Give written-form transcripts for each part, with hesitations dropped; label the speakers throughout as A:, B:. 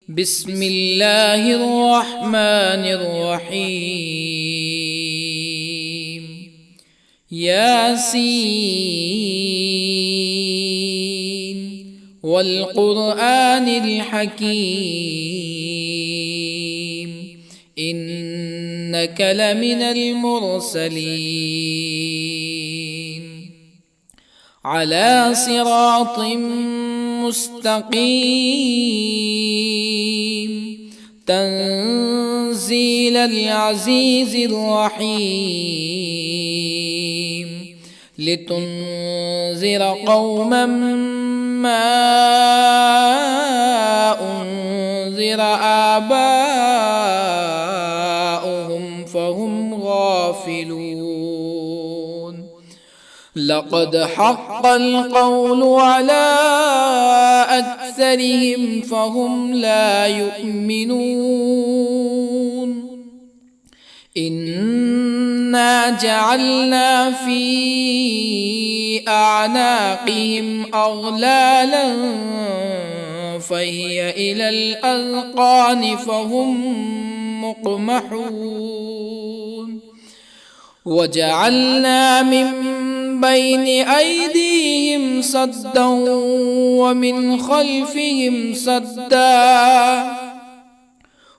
A: بسم الله الرحمن الرحيم. ياسين والقرآن الحكيم إنك لمن المرسلين على صراط مستقيم تنزيل العزيز الرحيم لتنذر قوما ما أنذر آباؤهم فهم غافلون. لقد حق القول على أكثرهم فهم لا يؤمنون. إنا جعلنا في أعناقهم أغلالا فهي إلى الأذقان فهم مقمحون. وجعلنا من بين أيديهم سدا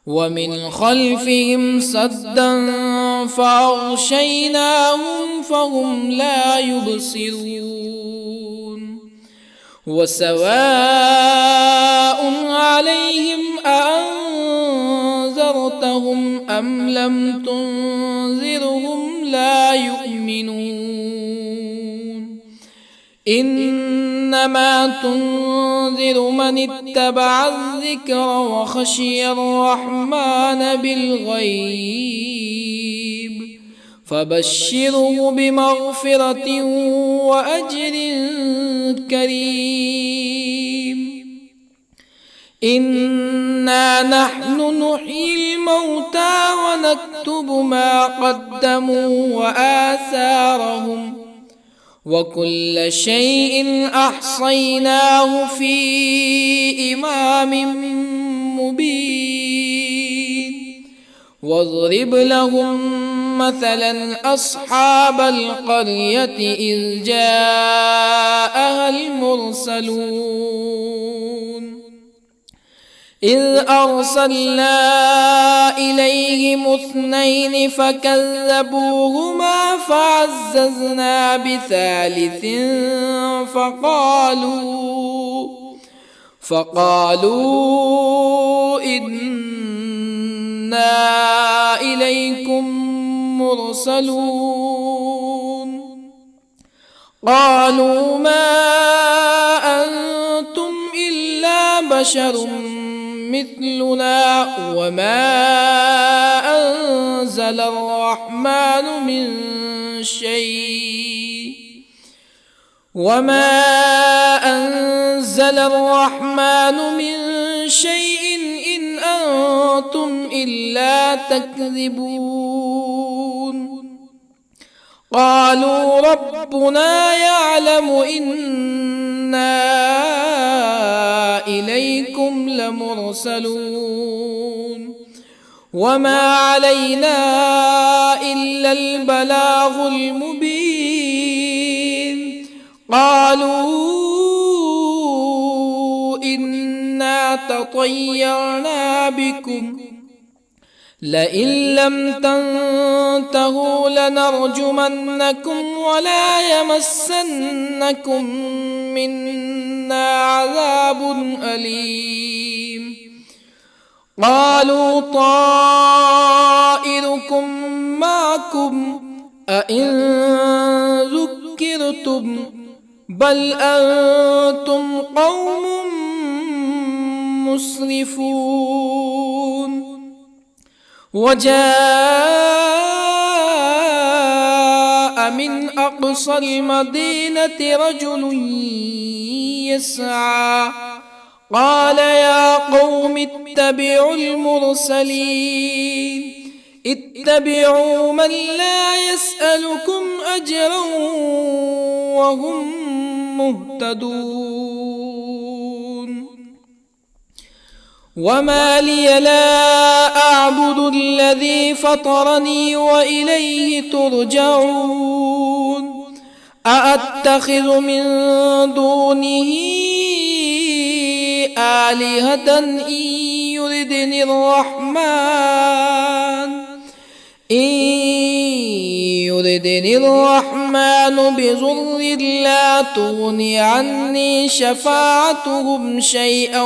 A: ومن خلفهم سدا فأغشيناهم فهم لا يبصرون. وسواء عليهم أأنذرتهم أم لم تنذرهم لا يؤمنون. إنما تنذر من اتبع الذكر وخشي الرحمن بالغيب فبشره بمغفرة وأجر كريم. إنا نحن نحيي الموتى ونكتب ما قدموا وآثارهم وكل شيء أحصيناه في إمام مبين. واضرب لهم مثلا أصحاب القرية إذ جاءها المرسلون إذ أرسلنا إليهم اثنين فكذبوهما فعززنا بثالث فقالوا إنا إليكم مرسلون. قالوا ما أنتم إلا بشر مثلنا وما أنزل الرحمن من شيء إن أنتم إلا تكذبون. قالوا ربنا يعلم إنا إليكم لمرسلون وما علينا إلا البلاغ المبين. قالوا إنا تطيرنا بكم لئن لم تنتهوا لنرجمنكم ولا يمسنكم منا عذاب أليم. قالوا طائركم معكم أئن ذكرتم بل أنتم قوم مسرفون. وجاء من أقصى المدينة رجل يسعى قال يا قوم اتبعوا المرسلين اتبعوا من لا يسألكم أجرا وهم مهتدون. وما لي لا أعبد الذي فطرني وإليه ترجعون أأتخذ من دونه آلهة يردني الرحمن بضر لا تغن عني شفاعتهم شيئا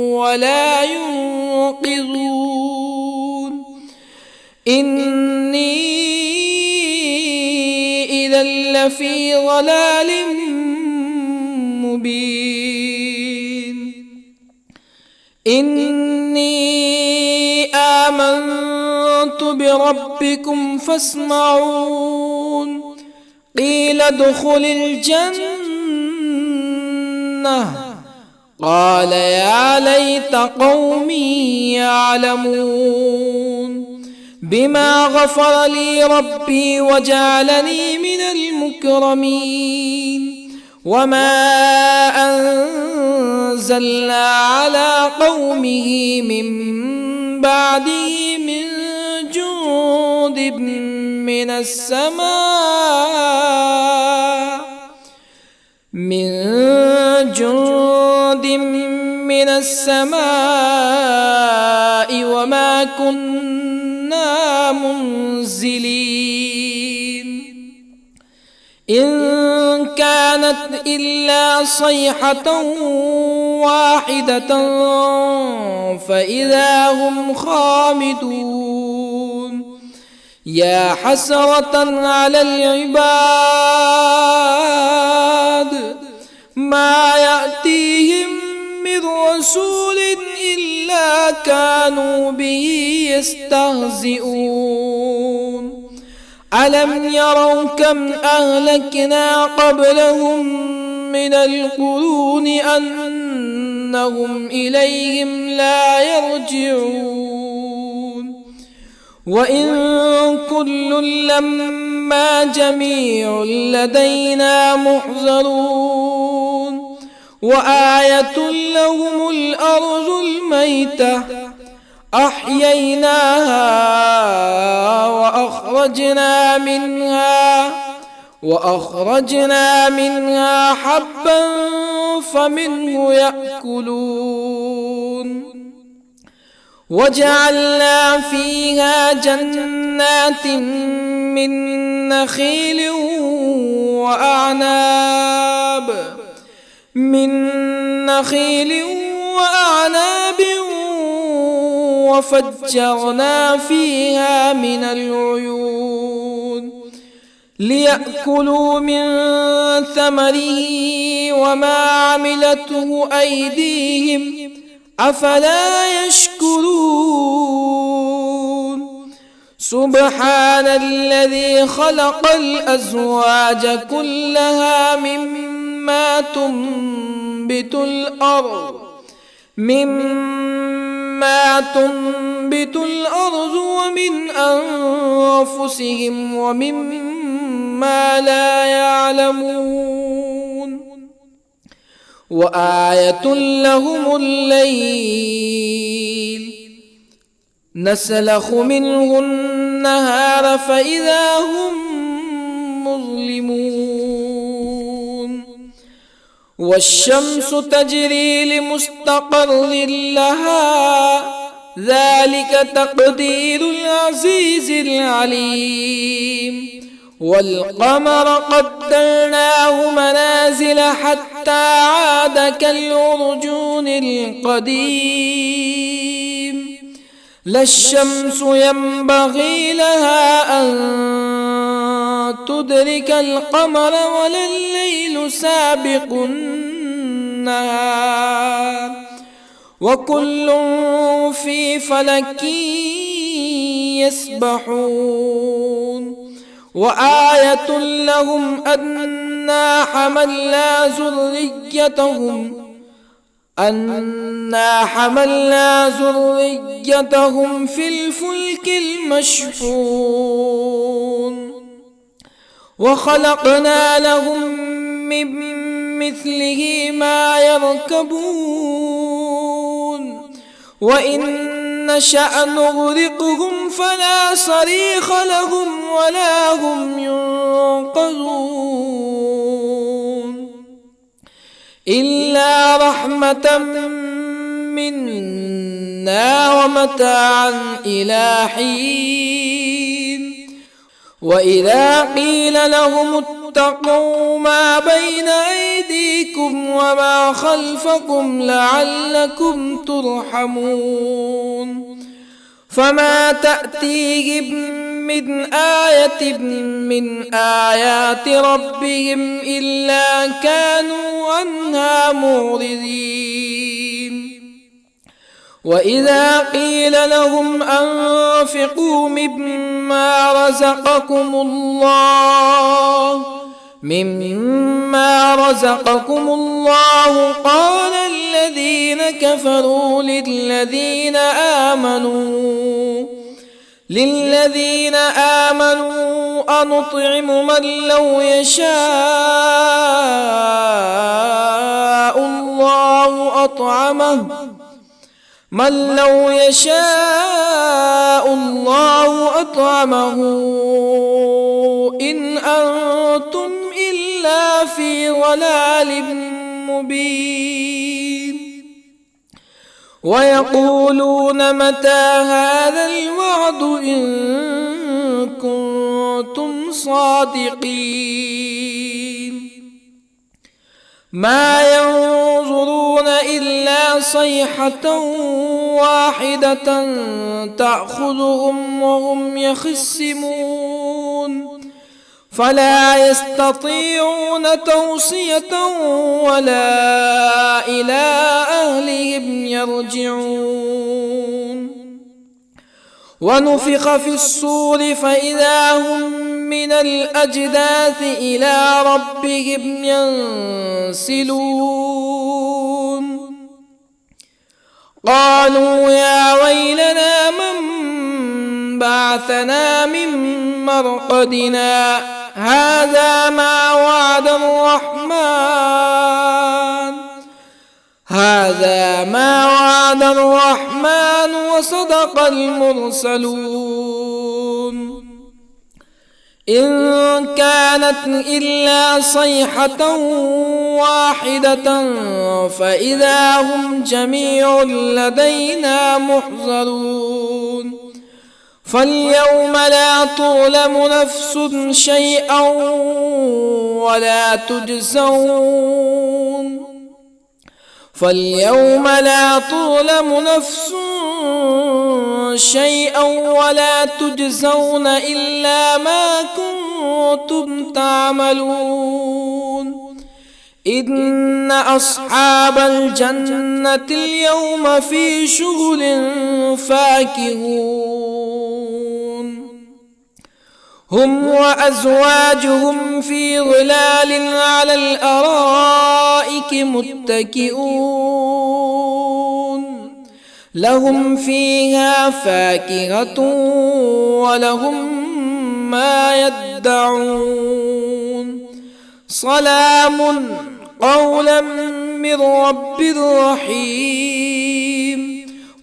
A: ولا ينقذون إني إذا لفي ضلال مبين إني آمنت بربكم فاسمعون قيل ادخل الجنة قال يا ليت قومي يعلمون بما غفر لي ربي وجعلني من المكرمين وما أنزلنا على قومه من بعده من جند من السماء وما كنا منزلين إن كانت إلا صيحة واحدة فإذا هم خامدون يا حسرة على العباد ما يأتيهم من رسول إلا كانوا به يستهزئون ألم يروا كم أهلكنا قبلهم من القرون أنهم إليهم لا يرجعون وإن كل لما جميع لدينا محضرون وآية لهم الأرض الميتة أحييناها وأخرجنا منها حبا فمنه يأكلون وجعلنا فيها جنات من نخيل وأعناب وفجرنا فيها من العيون ليأكلوا من ثمره وما عملته أيديهم أفلا يشكرون سبحان الذي خلق الأزواج كلها مما تنبت الأرض ومن أنفسهم ومما لا يعلمون وآية لهم الليل نسلخ منه النهار فإذا هم مظلمون والشمس تجري لمستقر لها ذلك تقدير العزيز العليم والقمر قدرناه منازل حتى عاد كالعرجون القديم لا الشمس ينبغي لها أن تدرك القمر ولا الليل سابق النهار وكل في فلك يسبحون وآية لهم أنا حملنا ذريتهم في الفلك المشحون وخلقنا لهم من مثله ما يركبون وإن نشأ نغرقهم فلا صريخ لهم ولا هم ينقذون إلا رحمة منا ومتاعا إلى حين وإذا قيل لهم اتقوا ما بين أيديكم وما خلفكم لعلكم ترحمون فما تأتيهم من آية من آيات ربهم إلا كانوا عنها معرضين وإذا قيل لهم أنفقوا مما رزقكم الله قال الذين كفروا للذين آمنوا أنطعم من لو يشاء الله أطعمه إن أنتم إلا في ضلال مبين ويقولون متى هذا الوعد إن كنتم صادقين ما ينظرون إلا صيحة واحدة تأخذهم وهم يخصمون فلا يستطيعون توصية ولا إلى أهلهم يرجعون ونفخ في الصور فإذا هم من الأجداث إلى ربهم ينسلون قالوا يا ويلنا من بعثنا من مرقدنا هذا ما وعد الرحمن وصدق المرسلون إن كانت إلا صيحة واحدة فإذا هم جميع لدينا محضرون فاليوم لا تظلم نفس شيئا ولا تجزون إلا ما كنتم تعملون إن أصحاب الجنة اليوم في شغل فاكهون هم وأزواجهم في ظلال على الأرائك متكئون لهم فيها فاكهة ولهم ما يدعون سلام قولا من رب رحيم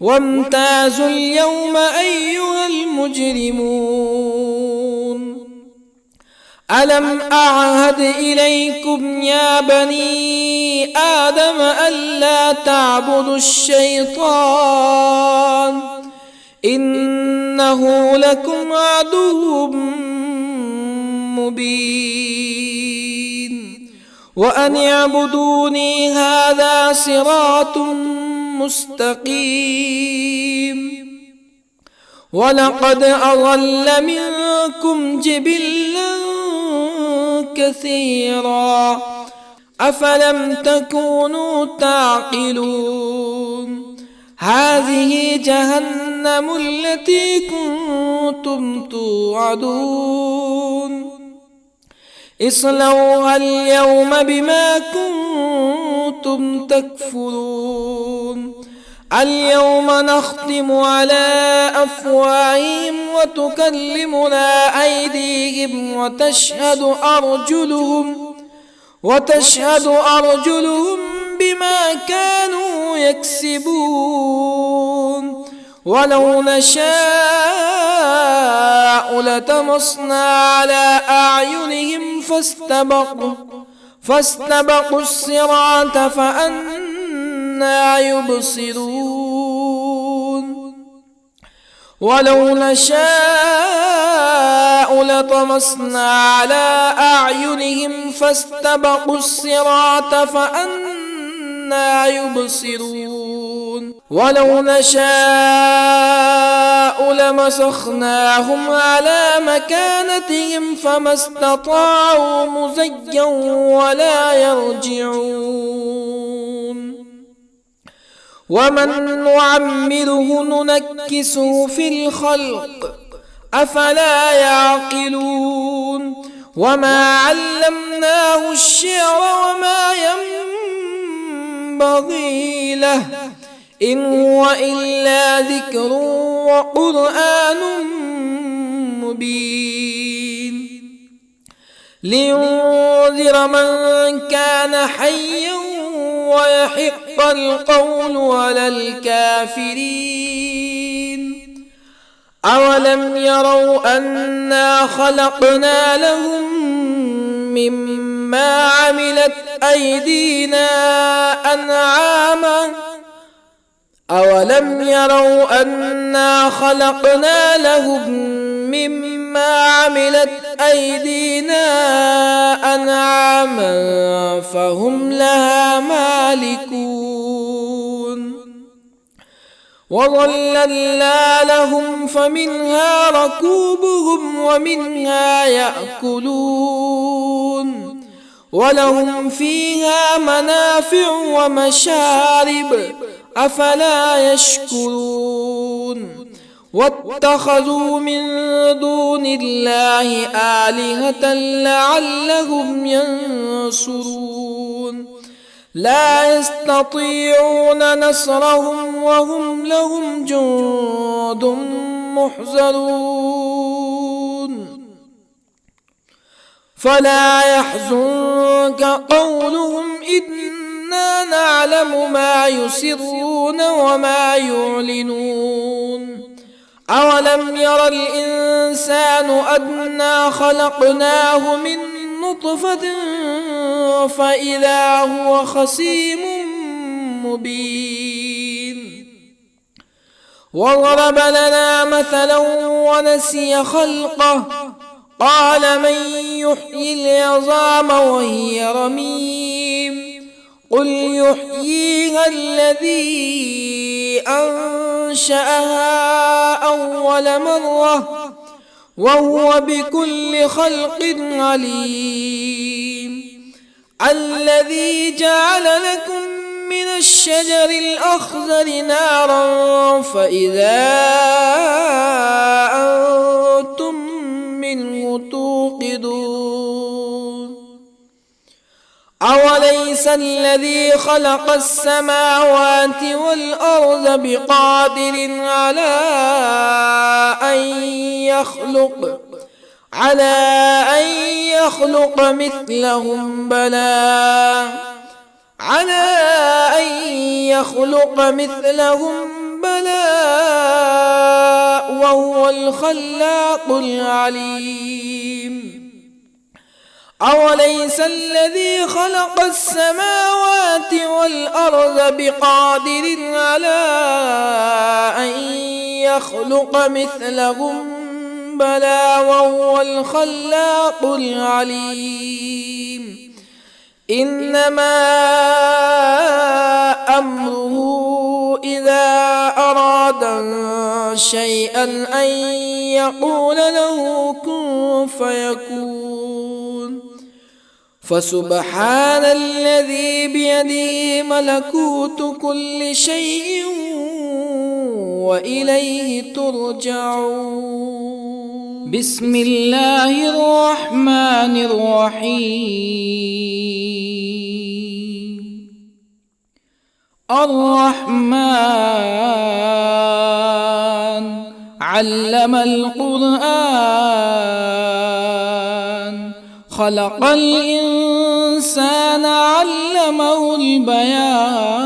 A: وامتازوا اليوم أيها المجرمون ألم أعهد إليكم يا بني آدم ألا تعبدوا الشيطان إنه لكم عدو مبين وأن اعبدوني هذا صراط مستقيم ولقد أضل منكم جبلا كثيرا أفلم تكونوا تعقلون هذه جهنم التي كنتم توعدون اصلوها اليوم بما كنتم تكفرون اليوم نختم على أفواههم وتكلمنا أيديهم وتشهد أرجلهم بما كانوا يكسبون ولو نشاء لطمسنا على أعينهم فاستبقوا الصراط فأنى يبصرون ولو نشاء لطمسنا على أعينهم فاستبقوا الصراط فأنى يبصرون ولو نشاء لمسخناهم على مكانتهم فما استطاعوا مزيا ولا يرجعون ومن نعمره ننكسه في الخلق أفلا يعقلون وما علمناه الشعر وما ينبغي له إن هو إلا ذكر وقرآن مبين لينذر من كان حيا ويحق القول على الكافرين أولم يروا أنا خلقنا لهم مما عملت أيدينا أنعاما أولم يروا أنا خلقنا لهم مما عملت أيدينا أنعاما فهم لها مالكون وظللنا لهم فمنها ركوبهم ومنها يأكلون ولهم فيها منافع ومشارب أفلا يشكرون واتخذوا من دون الله آلهة لعلهم ينصرون لا يستطيعون نصرهم وهم لهم جند محضرون فلا يحزنك قولهم إنا نعلم ما يسرون وما يعلنون أولم ير الإنسان أنا خلقناه من نطفة فإذا هو خصيم مبين وضرب لنا مثلا ونسي خلقه قال من يحيي العظام وهي رميم قل يحييها الذي أنشأها أول مرة وهو بكل خلق عليم الذي جعل لكم من الشجر الأخضر نارا فإذا أنتم منه توقدون أوليس الذي خلق السماوات والأرض بقادر على أن يخلق مثلهم بلى وهو الخلاق العليم أوليس الذي خلق السماوات والأرض بقادر على أن يخلق مثلهم بلى وهو الخلاق العليم إنما أمره إذا أراد شيئا أن يقول له كن فيكون فسبحان الذي بيده ملكوت كل شيء وإليه ترجعون بسم الله الرحمن الرحيم الرحمن علم القرآن خلق الإنسان الإنسان علمه البيان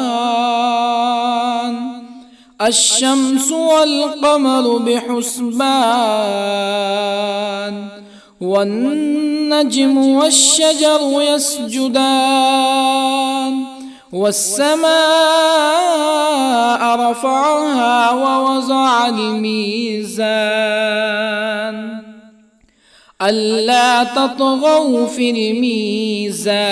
A: الشمس والقمر بحسبان والنجم والشجر يسجدان والسماء رفعها ووضع الميزان ألا تطغوا في الميزان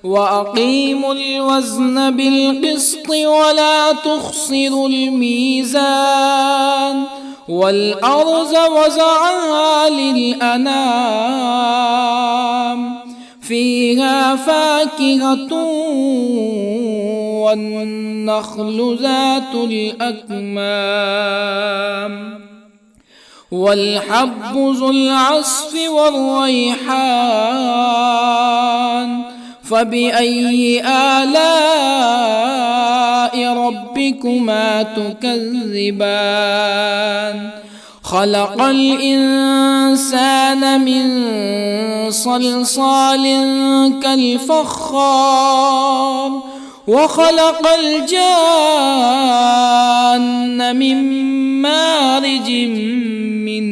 A: وأقيموا الوزن بالقسط ولا تخسروا الميزان والأرض وضعها للأنام فيها فاكهة والنخل ذات الأكمام والحب ذو العصف والريحان فبأي آلاء ربكما تكذبان خلق الإنسان من صلصال كالفخار وخلق الجان من مارج من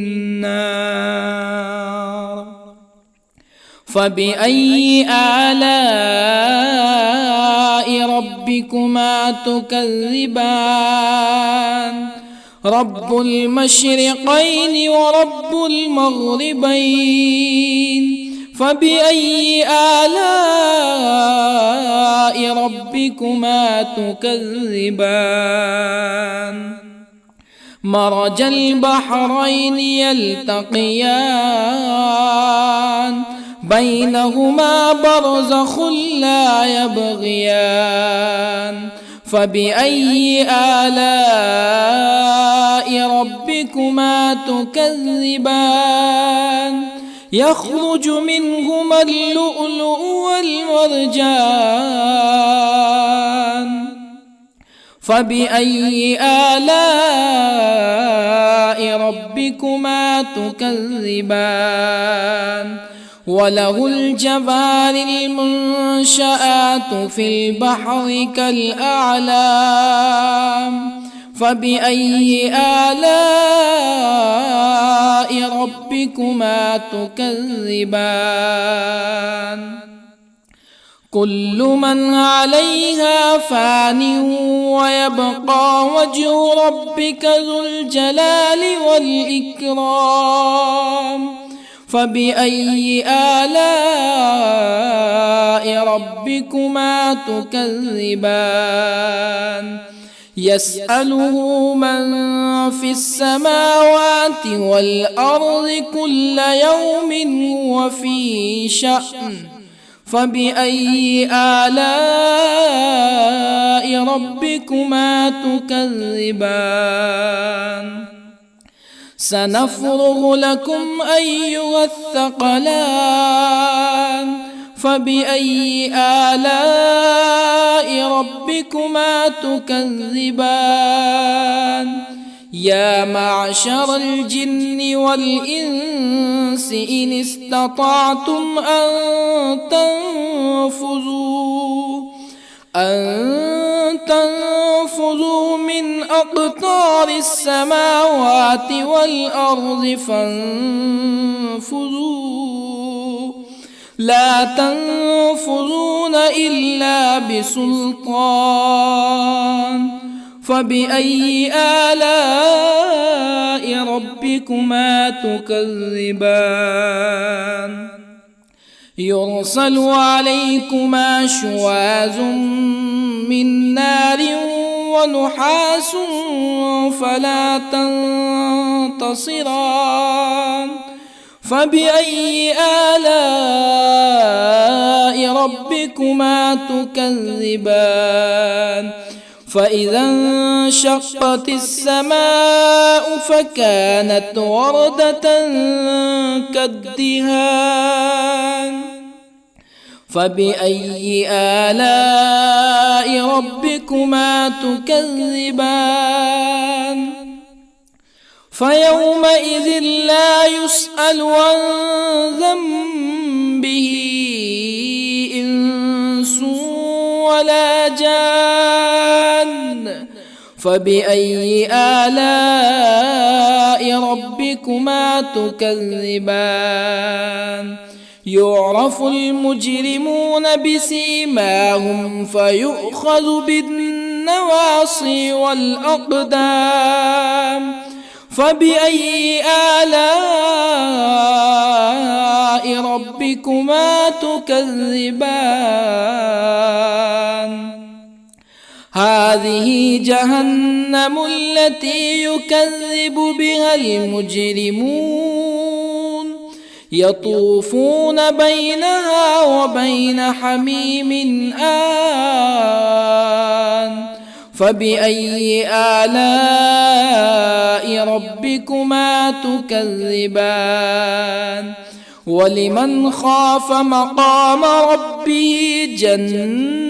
A: نار فبأي آلاء ربكما تكذبان رب المشرقين ورب المغربين فبأي آلاء ربكما تكذبان مرج البحرين يلتقيان بينهما برزخ لا يبغيان فبأي آلاء ربكما تكذبان يخرج منهما اللؤلؤ والمرجان فبأي آلاء ربكما تكذبان وله الجوار المنشآت في البحر كالأعلام فبأي آلاء ربكما تكذبان كل من عليها فان ويبقى وجه ربك ذو الجلال والإكرام فبأي آلاء ربكما تكذبان يسأله من في السماوات والأرض كل يوم هو في شأن فبأي آلاء ربكما تكذبان سنفرغ لكم أيها الثقلان فبأي آلاء ربكما تكذبان يا معشر الجن والإنس إن استطعتم أن تنفذوا من أقطار السماوات والأرض فانفذوا لا تنفذون إلا بسلطان فبأي آلاء ربكما تكذبان يرسل عليكما شواظ من نار ونحاس فلا تنتصران فبأي آلاء ربكما تكذبان فإذا انشقت السماء فكانت وردة كالدهان فبأي آلاء ربكما تكذبان فيومئذ لا يسأل عن ذنبه ولا جان فبأي آلاء ربكما تكذبان يعرف المجرمون بسيماهم فيؤخذ بالنواصي والأقدام فبأي آلاء ربكما تكذبان هذه جهنم التي يكذب بها المجرمون يطوفون بينها وبين حميم آن فبأي آلاء ربكما تكذبان ولمن خاف مقام ربه جنتان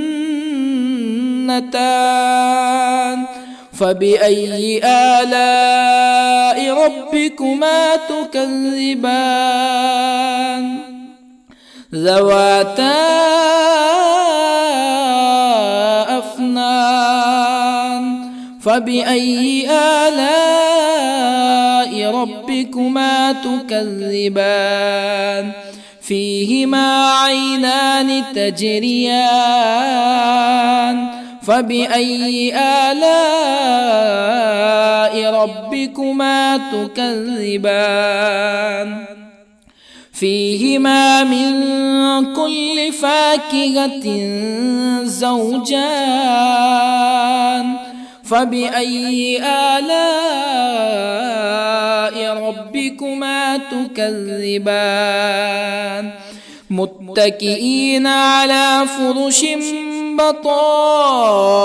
A: فبأي آلاء ربكما تكذبان ذواتا أفنان فبأي آلاء ربكما تكذبان فيهما عينان تجريان فبأي آلاء ربكما تكذبان فيهما من كل فاكهة زوجان فبأي آلاء ربكما تكذبان متكئين على فرش بطائنها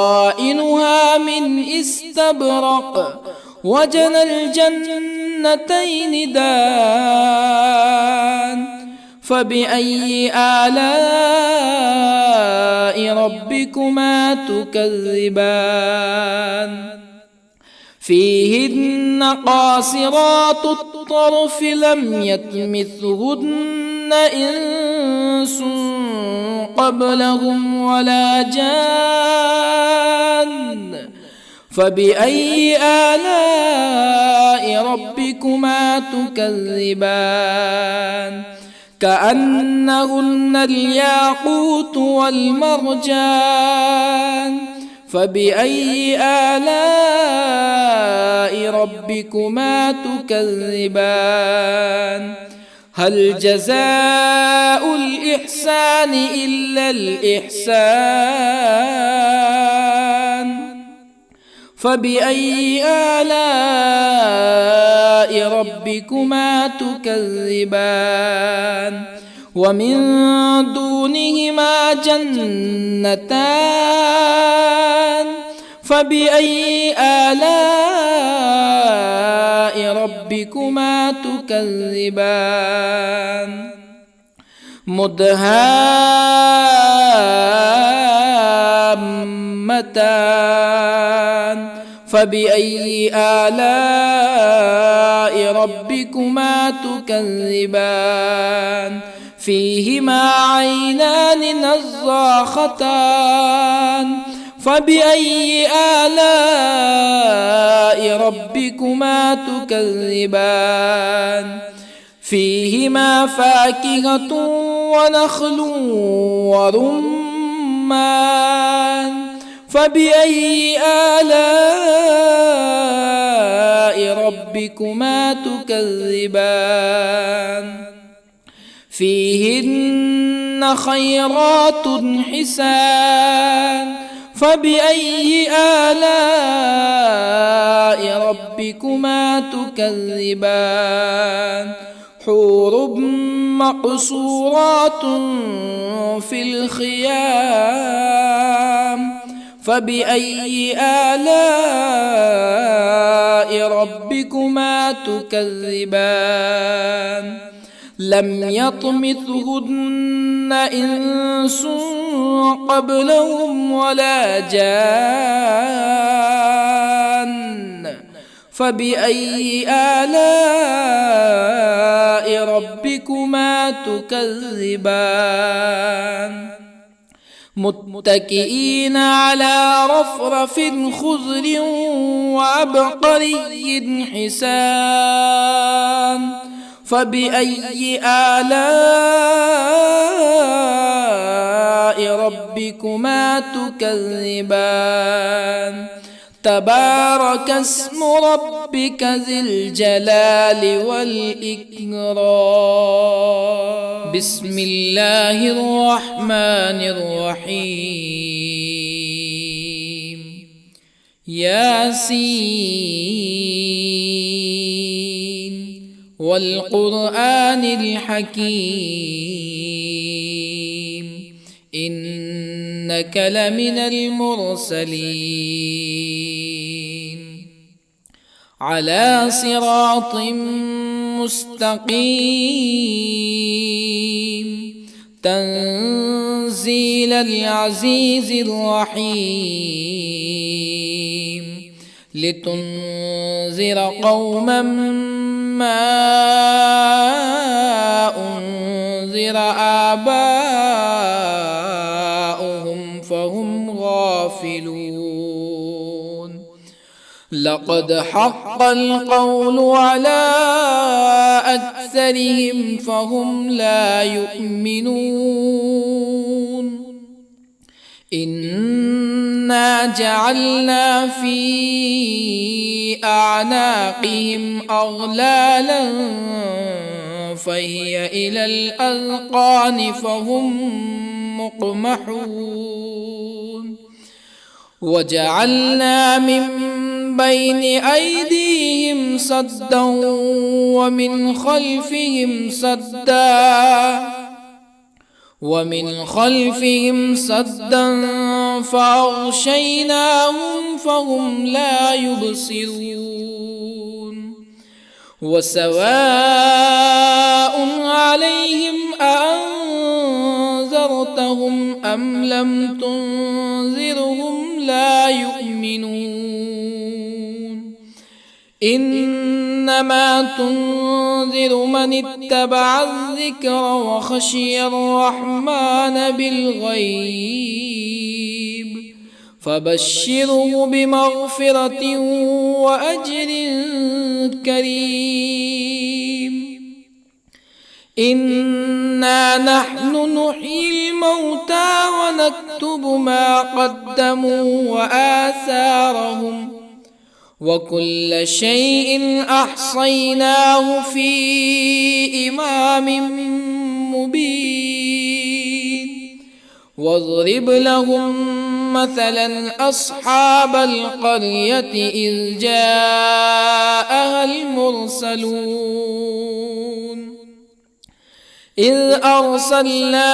A: من استبرق وجنى الجنتين دان فبأي آلاء ربكما تكذبان فيهن قاصرات الطرف لم يطمثهن إنس قبلهم ولا جان فبأي آلاء ربكما تكذبان كأنهن الياقوت والمرجان فبأي آلاء ربكما تكذبان هل جزاء الإحسان إلا الإحسان فبأي آلاء ربكما تكذبان ومن دونهما جنتان فبأي آلاء ربكما تكذبان مدهامتان فبأي آلاء ربكما تكذبان فيهما عينان نضاختان فبأي آلاء ربكما تكذبان فيهما فاكهة ونخل ورمان فبأي آلاء ربكما تكذبان فيهن خيرات حسان فبأي آلاء ربكما تكذبان حور مقصورات في الخيام فبأي آلاء ربكما تكذبان لم يطمثهن إنس قبلهم ولا جان فبأي آلاء ربكما تكذبان متكئين على رفرف خضر وعبقري حسان فبأي آلاء ربكما تكذبان تبارك اسم ربك ذي الجلال والإكرام بسم الله الرحمن الرحيم ياسين والقرآن الحكيم إنك لمن المرسلين على صراط مستقيم تنزيل العزيز الرحيم لتنذر قوما ما أنذر آباؤهم فهم غافلون لقد حق القول على أكثرهم فهم لا يؤمنون إنا جعلنا في أعناقهم أغلالا فهي إلى الأذقان فهم مقمحون وجعلنا من بين أيديهم سدا ومن خلفهم سدا فأغشيناهم فهم لا يبصرون وسواء عليهم أأنذرتهم أم لم تنذرهم لا يؤمنون إنما تنذر من اتبع الذكر وخشي الرحمن بالغيب فبشره بمغفرة وأجر كريم إنا نحن نحيي الموتى ونكتب ما قدموا وآثارهم وكل شيء أحصيناه في إمام مبين واضرب لهم مثلا أصحاب القرية إذ جاءها المرسلون إذ أرسلنا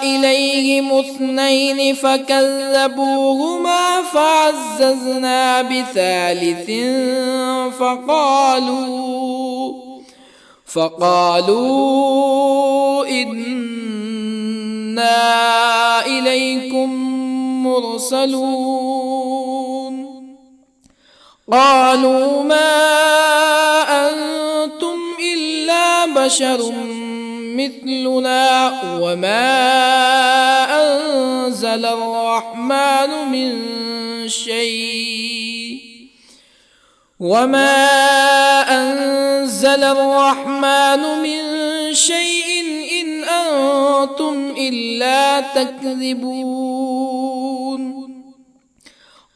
A: إليهم 2 فكذبوهما فعززنا بثالث فقالوا إنا إليكم مرسلون قالوا ما أنتم إلا بشر مثلنا وما أنزل الرحمن من شيء إن أنتم إلا تكذبون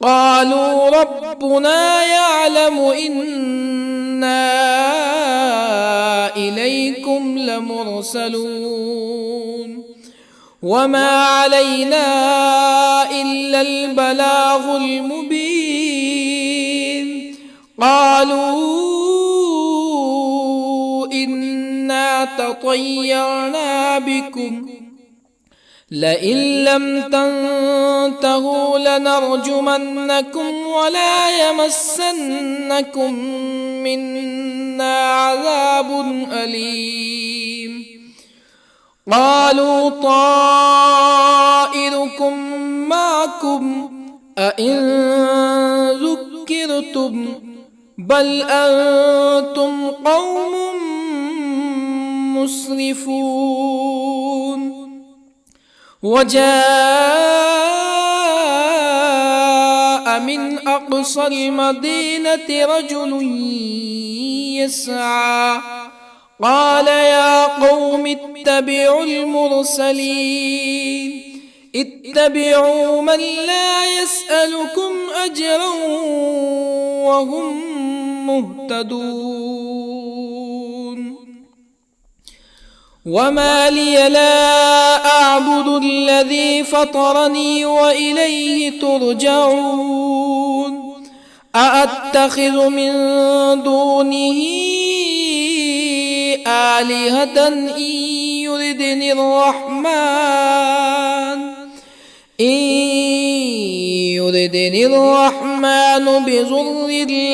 A: قالوا ربنا يعلم إنا إليكم لمرسلون وما علينا إلا البلاغ المبين قالوا إنا تطيرنا بكم لئن لم تنتهوا لنرجمنكم ولا يمسنكم منا عذاب أليم قالوا طائركم معكم أئن ذكرتم بل أنتم قوم مسرفون وجاء من أقصى المدينة رجل يسعى قال يا قوم اتبعوا المرسلين اتبعوا من لا يسألكم أجرا وهم مهتدون وما لي لا أعبد الذي فطرني وإليه ترجعون أأتخذ من دونه آلهة إن يردني الرحمن بضر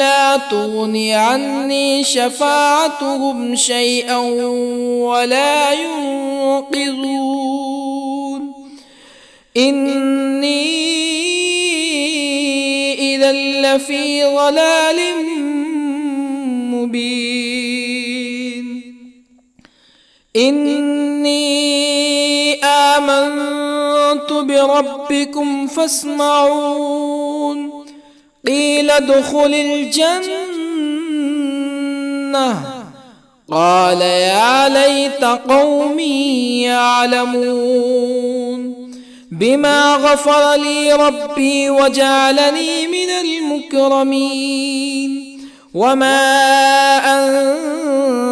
A: لا تغني عني شفاعتهم شيئا ولا ينقذون إني إذا لفي ضلال مبين إني آمنت بربكم فاسمعون قيل ادخل الجنة قال يا ليت قومي يعلمون بما غفر لي ربي وجعلني من المكرمين وما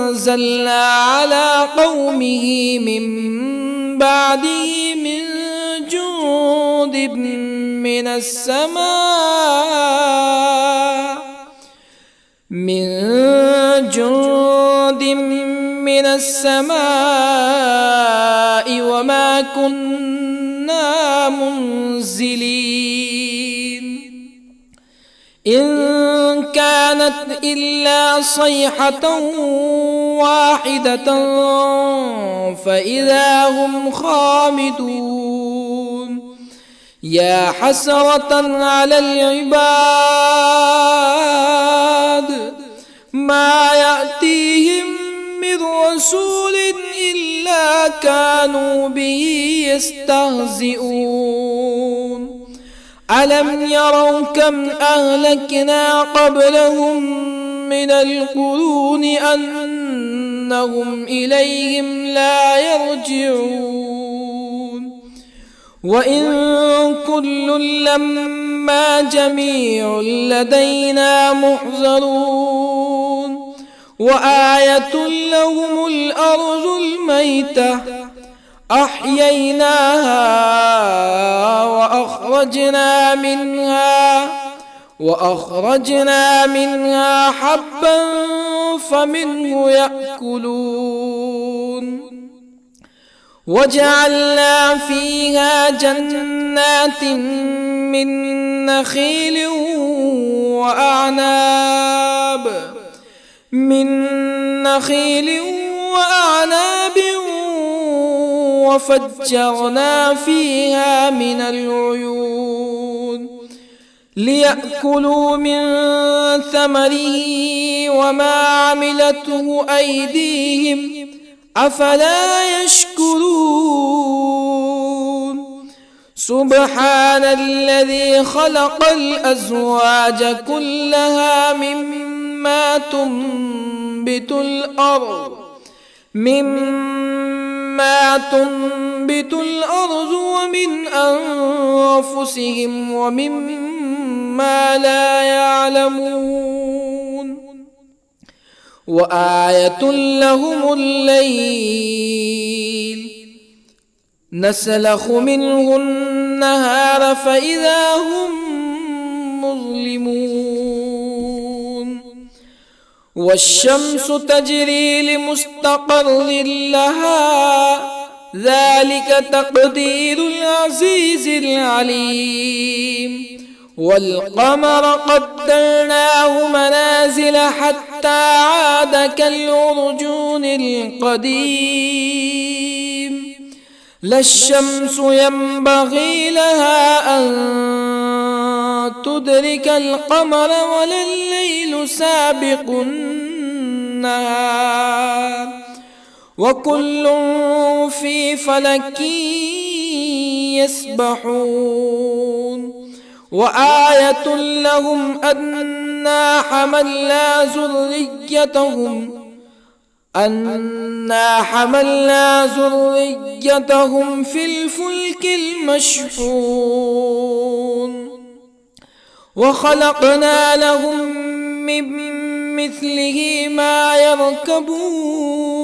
A: أنزلنا على قومه من بعده من جند من السماء وما كنا منزلين إن كانت إلا صيحة واحدة فإذا هم خامدون يا حسرة على العباد ما يأتيهم من رسول إلا كانوا به يستهزئون ألم يروا كم أهلكنا قبلهم من القرون أنهم إليهم لا يرجعون وإن كل لما جميع لدينا محضرون وآية لهم الأرض الميتة أحييناها وأخرجنا منها حبا فمنه يأكلون وجعلنا فيها جنات من نخيل وأعناب وفجرنا فيها من العيون ليأكلوا من ثمره وما عملته أيديهم أفلا يشكرون سبحان الذي خلق الأزواج كلها مما تنبت الأرض ومن أنفسهم ومما لا يعلمون وآية لهم الليل نسلخ منه النهار فإذا هم مظلمون والشمس تجري لمستقر لها ذلك تقدير العزيز العليم والقمر قدرناه منازل حتى عاد كالعرجون القديم لا الشمس ينبغي لها أن تدرك القمر ولا الليل سابق النهار وكل في فلك يسبحون وآية لهم أنا حملنا ذريتهم في الفلك المشحون وخلقنا لهم من مثله ما يركبون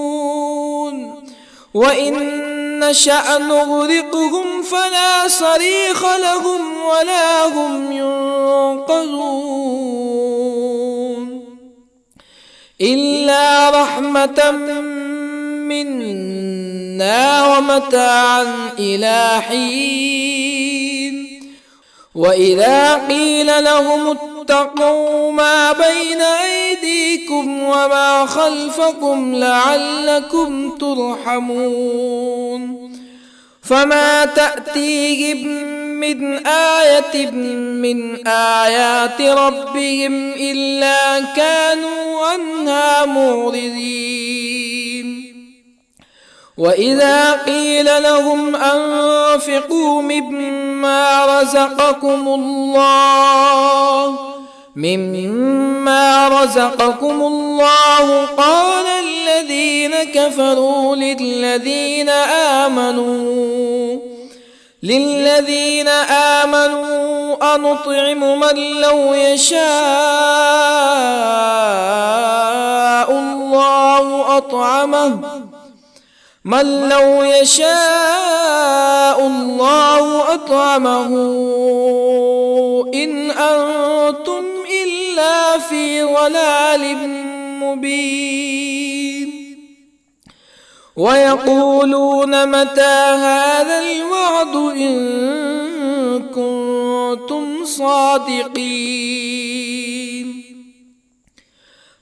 A: وإن نشأ نغرقهم فلا صريخ لهم ولا هم ينقذون إلا رحمة منا ومتاعا إلى حين وإذا قيل لهم اتقوا ما بين أيديكم وما خلفكم لعلكم ترحمون فما تأتيهم من آية من آيات ربهم إلا كانوا عنها معرضين وإذا قيل لهم أنفقوا مما رزقكم الله قال الذين كفروا للذين آمنوا أنطعم من لو يشاء الله أطعمه إن أنتم إلا في ضلال مبين ويقولون متى هذا الوعد إن كنتم صادقين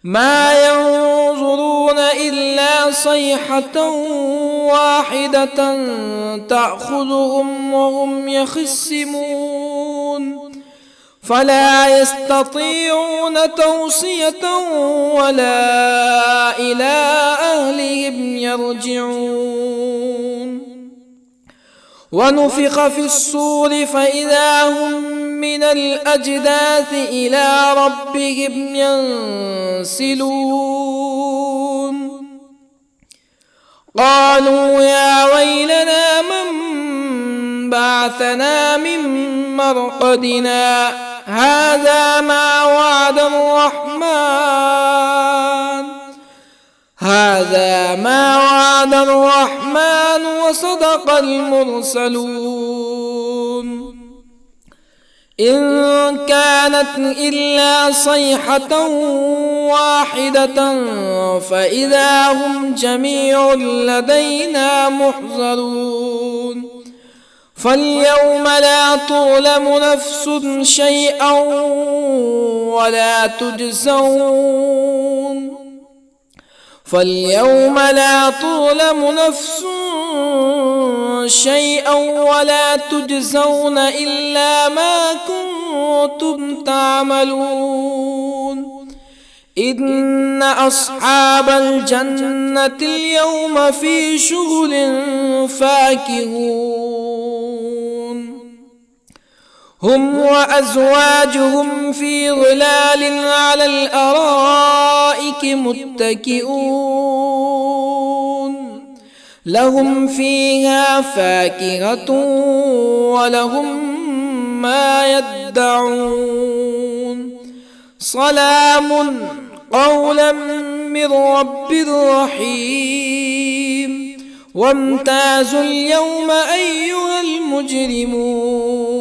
A: ما ينظرون إلا صيحة واحدة تأخذهم وهم يخصمون فلا يستطيعون توصية ولا إلى أهلهم يرجعون ونفخ في الصور فإذا هم من الأجداث إلى ربهم ينسلون قالوا يا ويلنا من بعثنا من مرقدنا هذا ما وعد الرحمن وصدق المرسلون إن كانت إلا صيحة واحدة فإذا هم جميع لدينا محضرون فاليوم لا تظلم نفس شيئا ولا تجزون إلا ما كنتم تعملون إن أصحاب الجنة اليوم في شغل فاكهون هم وأزواجهم في ظلال على الأرائك متكئون لهم فيها فاكهة ولهم ما يدعون سلام قولا من رب رحيم وامتازوا اليوم أيها المجرمون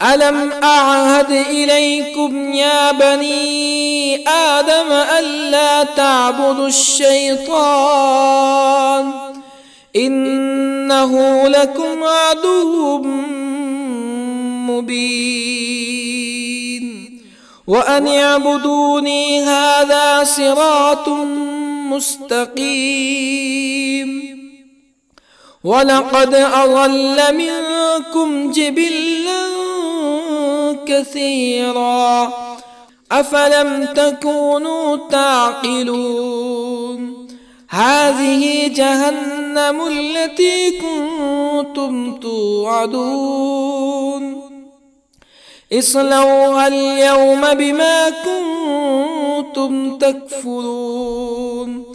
A: ألم أعهد إليكم يا بني آدم ألا تعبدوا الشيطان إنه لكم عدو مبين وأن اعبدوني هذا صراط مستقيم ولقد أضل منكم جبلا كثيرا أفلم تكونوا تعقلون هذه جهنم التي كنتم كنتم توعدون اصلوها اليوم بما كنتم تكفرون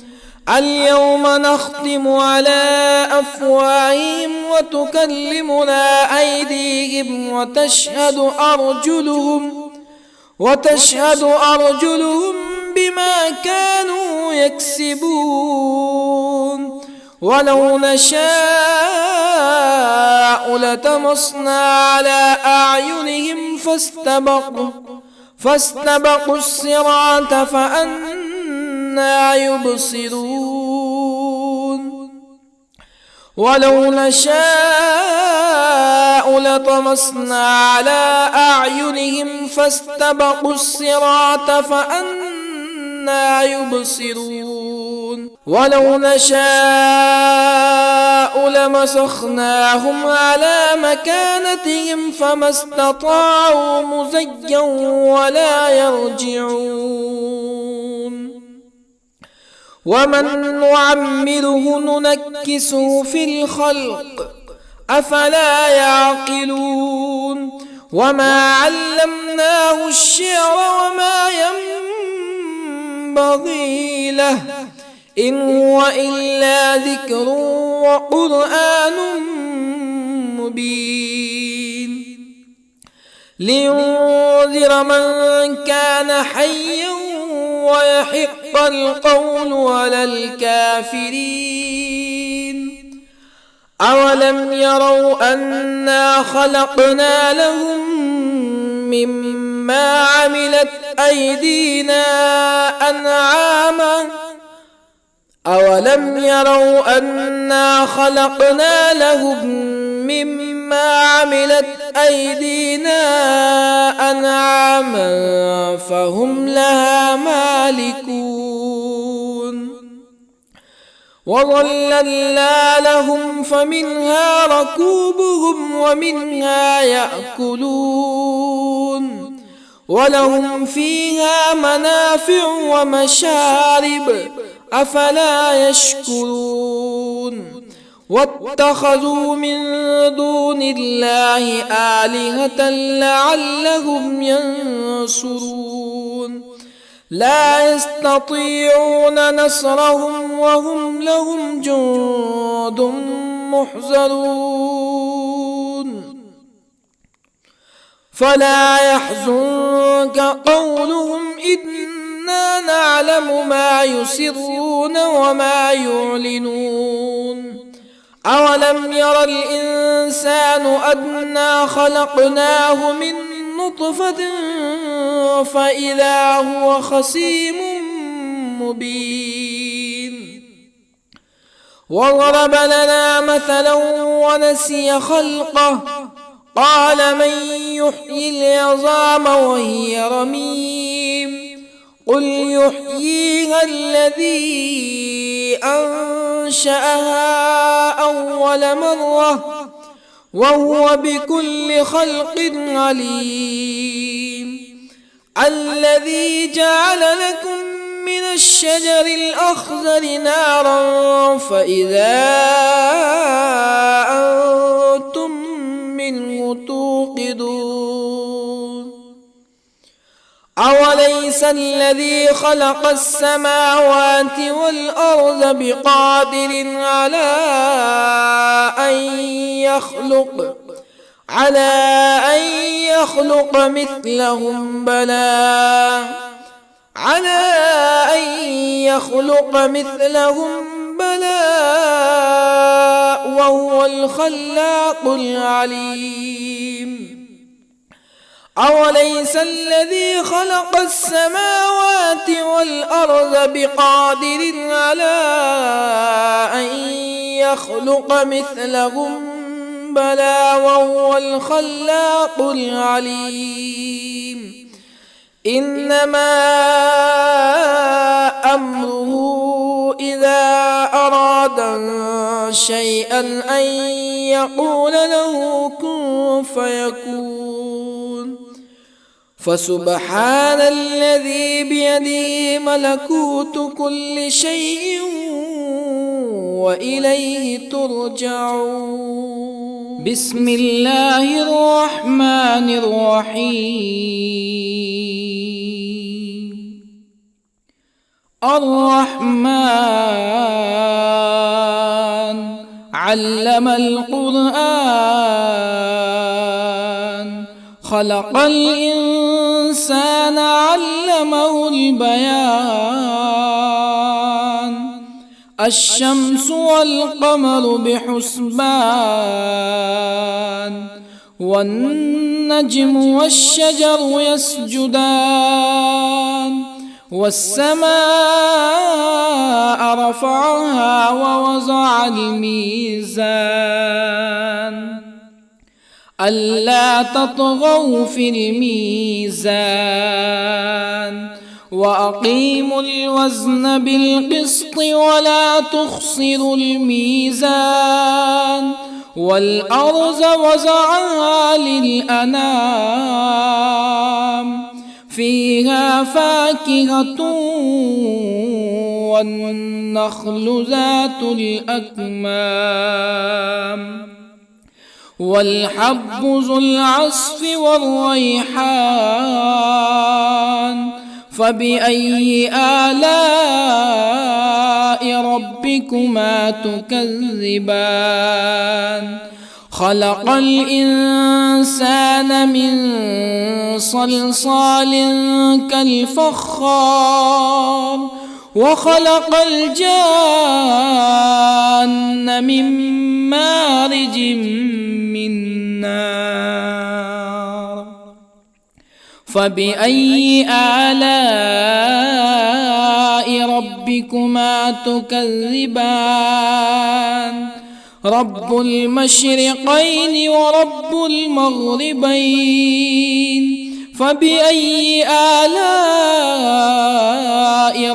A: اليوم نختم على أفواههم وتكلمنا أيديهم وتشهد أرجلهم بما كانوا يكسبون ولو نشاء لطمسنا على أعينهم فاستبقوا الصراط فأنى يبصرون ولو نشاء لطمسنا على أعينهم فاستبقوا الصراط فأنى يبصرون ولو نشاء لمسخناهم على مكانتهم فما استطاعوا مزيا ولا يرجعون ومن نعمره ننكسه في الخلق أفلا يعقلون وما علمناه الشعر وما ينبغي له إن هو إلا ذكر وقرآن مبين لينذر من كان حيا ويحق القول على الكافرين أولم يروا أنا خلقنا لهم مما عملت أيدينا أنعاما أولم يروا أنا خلقنا لهم مما عملت أيدينا أنعاما فهم لها مالكون وظللنا لهم فمنها ركوبهم ومنها يأكلون ولهم فيها منافع ومشارب أفلا يشكرون واتخذوا من دون الله آلهة لعلهم ينصرون لا يستطيعون نصرهم وهم لهم جند محضرون فلا يحزنك قولهم إنا نعلم ما يسرون وما يعلنون أولم ير الإنسان أنا خلقناه من نطفة فإذا هو خصيم مبين وضرب لنا مثلا ونسي خلقه قال من يحيي العظام وهي رميم قل يحييها الذي أنشأها أول مرة وهو بكل خلق عليم الذي جعل لكم من الشجر الأخضر نارا فإذا أنتم منه توقدون أوليس الذي خلق السماوات والأرض بقادر على أن يخلق مثلهم بلى وهو الخلاق العليم أوليس الذي خلق السماوات والأرض بقادر على أن يخلق مثلهم بلى وهو الخلاق العليم إنما أمره إذا أراد شيئا أن يقول له كن فيكون فسبحان الذي بيده ملكوت كل شيء وإليه ترجعون. بسم الله الرحمن الرحيم. الرحمن علم القرآن، خلق الإنسان علمه البيان. الشمس والقمر بحسبان، والنجم والشجر يسجدان. والسماء رفعها ووضع الميزان، ألا تطغوا في الميزان، وأقيموا الوزن بالقسط ولا تخسروا الميزان. والأرض وضعها للأنام، فيها فاكهة والنخل ذات الأكمام، والحب ذو العصف والريحان. فبأي آلاء ربكما تكذبان؟ خلق الإنسان من صلصال كالفخار، وخلق الجان من مارج من نار. فبأي آلاء ربكما تكذبان؟ رب المشرقين ورب المغربين. فبأي آلاء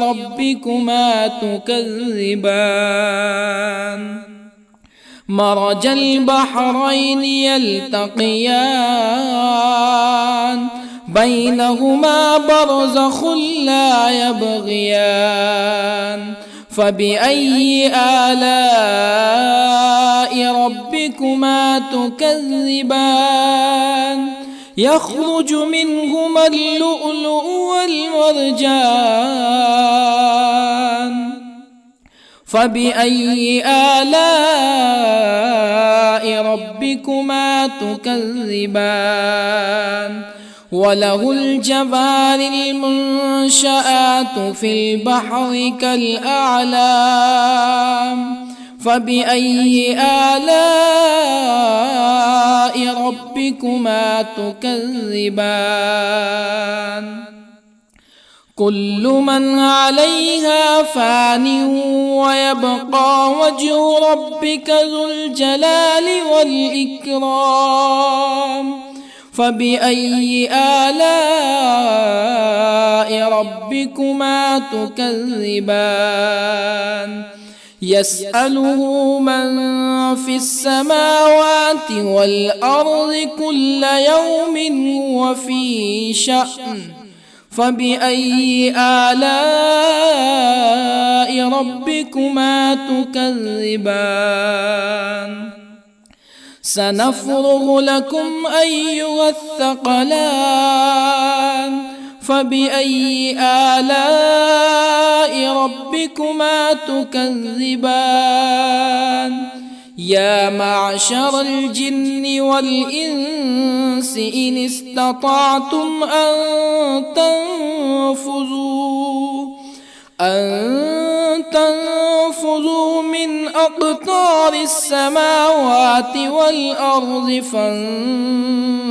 A: ربكما تكذبان؟ مرج البحرين يلتقيان، بينهما برزخ لا يبغيان. فبأي آلاء ربكما تكذبان؟ يخرج منهما اللؤلؤ والمرجان. فبأي آلاء ربكما تكذبان؟ وله الجوار المنشآت في البحر كالأعلام. فبأي آلاء ربكما تكذبان؟ كل من عليها فان، ويبقى وجه ربك ذو الجلال والإكرام. فبأي آلاء ربكما تكذبان؟ يسأله من في السماوات والأرض كل يوم هو في شأن. فبأي آلاء ربكما تكذبان؟ سنفرغ لكم أيها الثقلان. فبأي آلاء ربكما تكذبان؟ يا معشر الجن والإنس إن استطعتم أن تنفذوا من أقطار السماوات والأرض فانفذوا،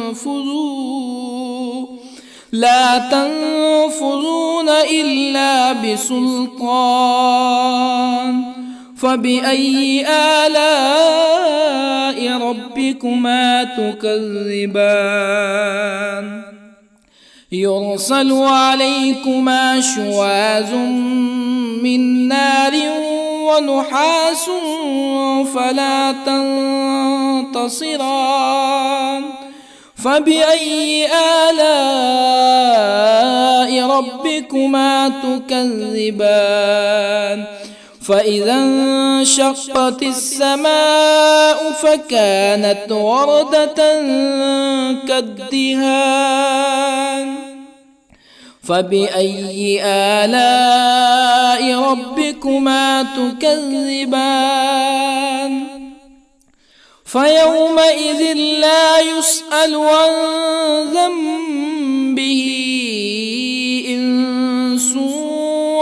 A: لا تنفذون إلا بسلطان. فبأي آلاء ربكما تكذبان؟ يرسل عليكما شواظ من نار ونحاس فلا تنتصران. فبأي آلاء ربكما تكذبان؟ فإذا انشقت السماء فكانت وردة كالدهان فبأي آلاء ربكما تكذبان فيومئذ لا يسأل عن ذنبه إنس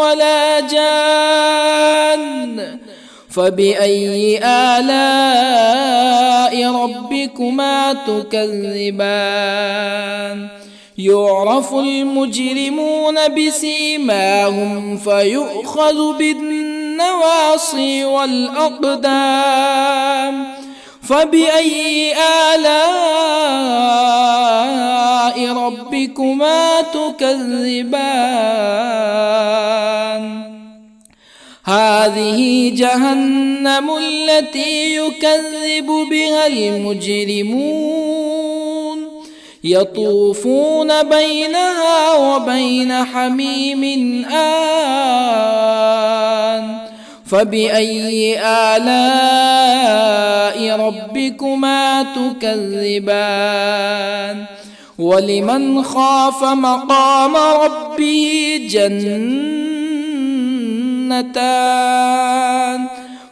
A: ولا جان فبأي آلاء ربكما تكذبان يعرف المجرمون بسيماهم فيؤخذ بالنواصي والأقدام فبأي آلاء ربكما تكذبان هذه جهنم التي يكذب بها المجرمون يطوفون بينها وبين حميم آن فبأي آلاء ربكما تكذبان ولمن خاف مقام ربه جنتان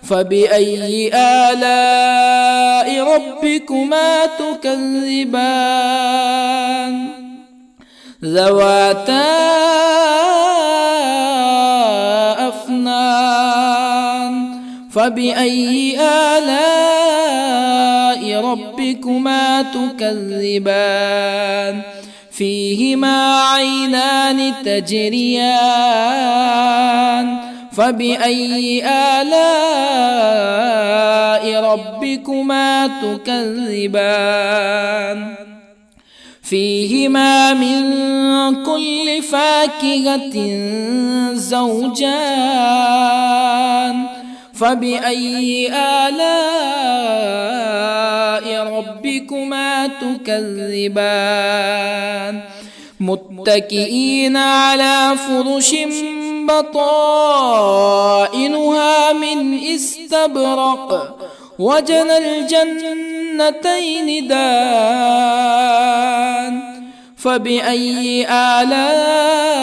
A: فبأي آلاء ربكما تكذبان ذواتا أفنان فبأي آلاء ربكما تكذبان فيهما عينان تجريان فبأي آلاء ربكما تكذبان فيهما من كل فاكهة زوجان فبأي آلاء ربكما تكذبان متكئين على فرش بطائنها من استبرق وجنى الجنتين دان فبأي آلاء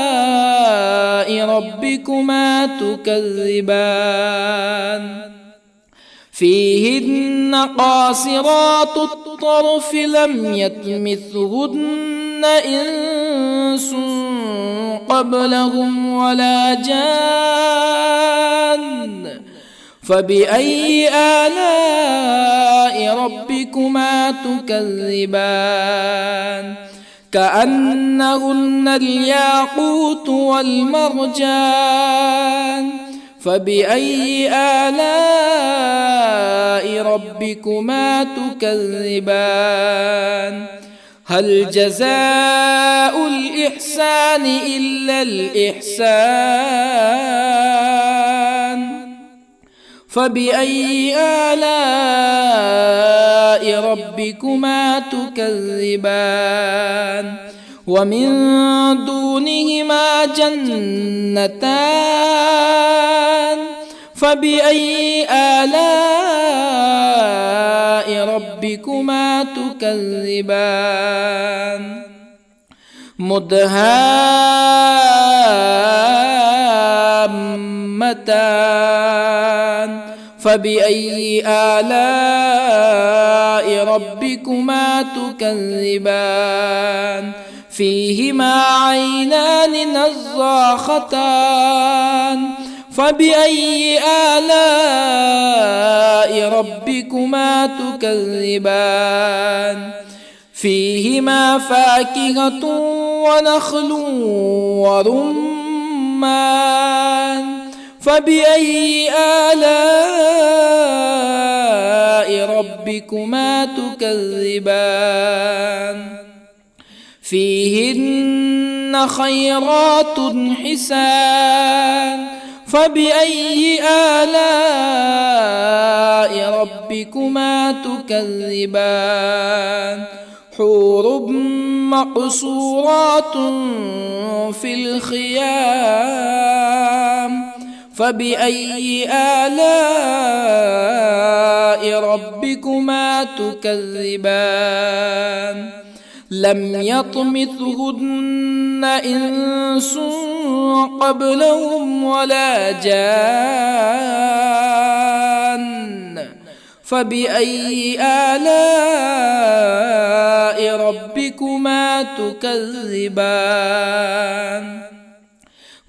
A: ربكما تكذبان فيهن قاصرات الطرف لم يطمثهن إنس قبلهم ولا جان فبأي آلاء ربكما تكذبان كأنهن الياقوت والمرجان فبأي آلاء ربكما تكذبان هل جزاء الإحسان إلا الإحسان فبأي آلاء ربكما تكذبان ومن دونهما جنتان فبأي آلاء ربكما تكذبان مدهامتان فبأي آلاء ربكما تكذبان فيهما عينان نضاختان فبأي آلاء ربكما تكذبان فيهما فاكهة ونخل ورمان فبأي آلاء ربكما تكذبان فيهن خيرات حسان فبأي آلاء ربكما تكذبان حور مقصورات في الخيام فبأي آلاء ربكما تكذبان لم يطمثهن إنس قبلهم ولا جان فبأي آلاء ربكما تكذبان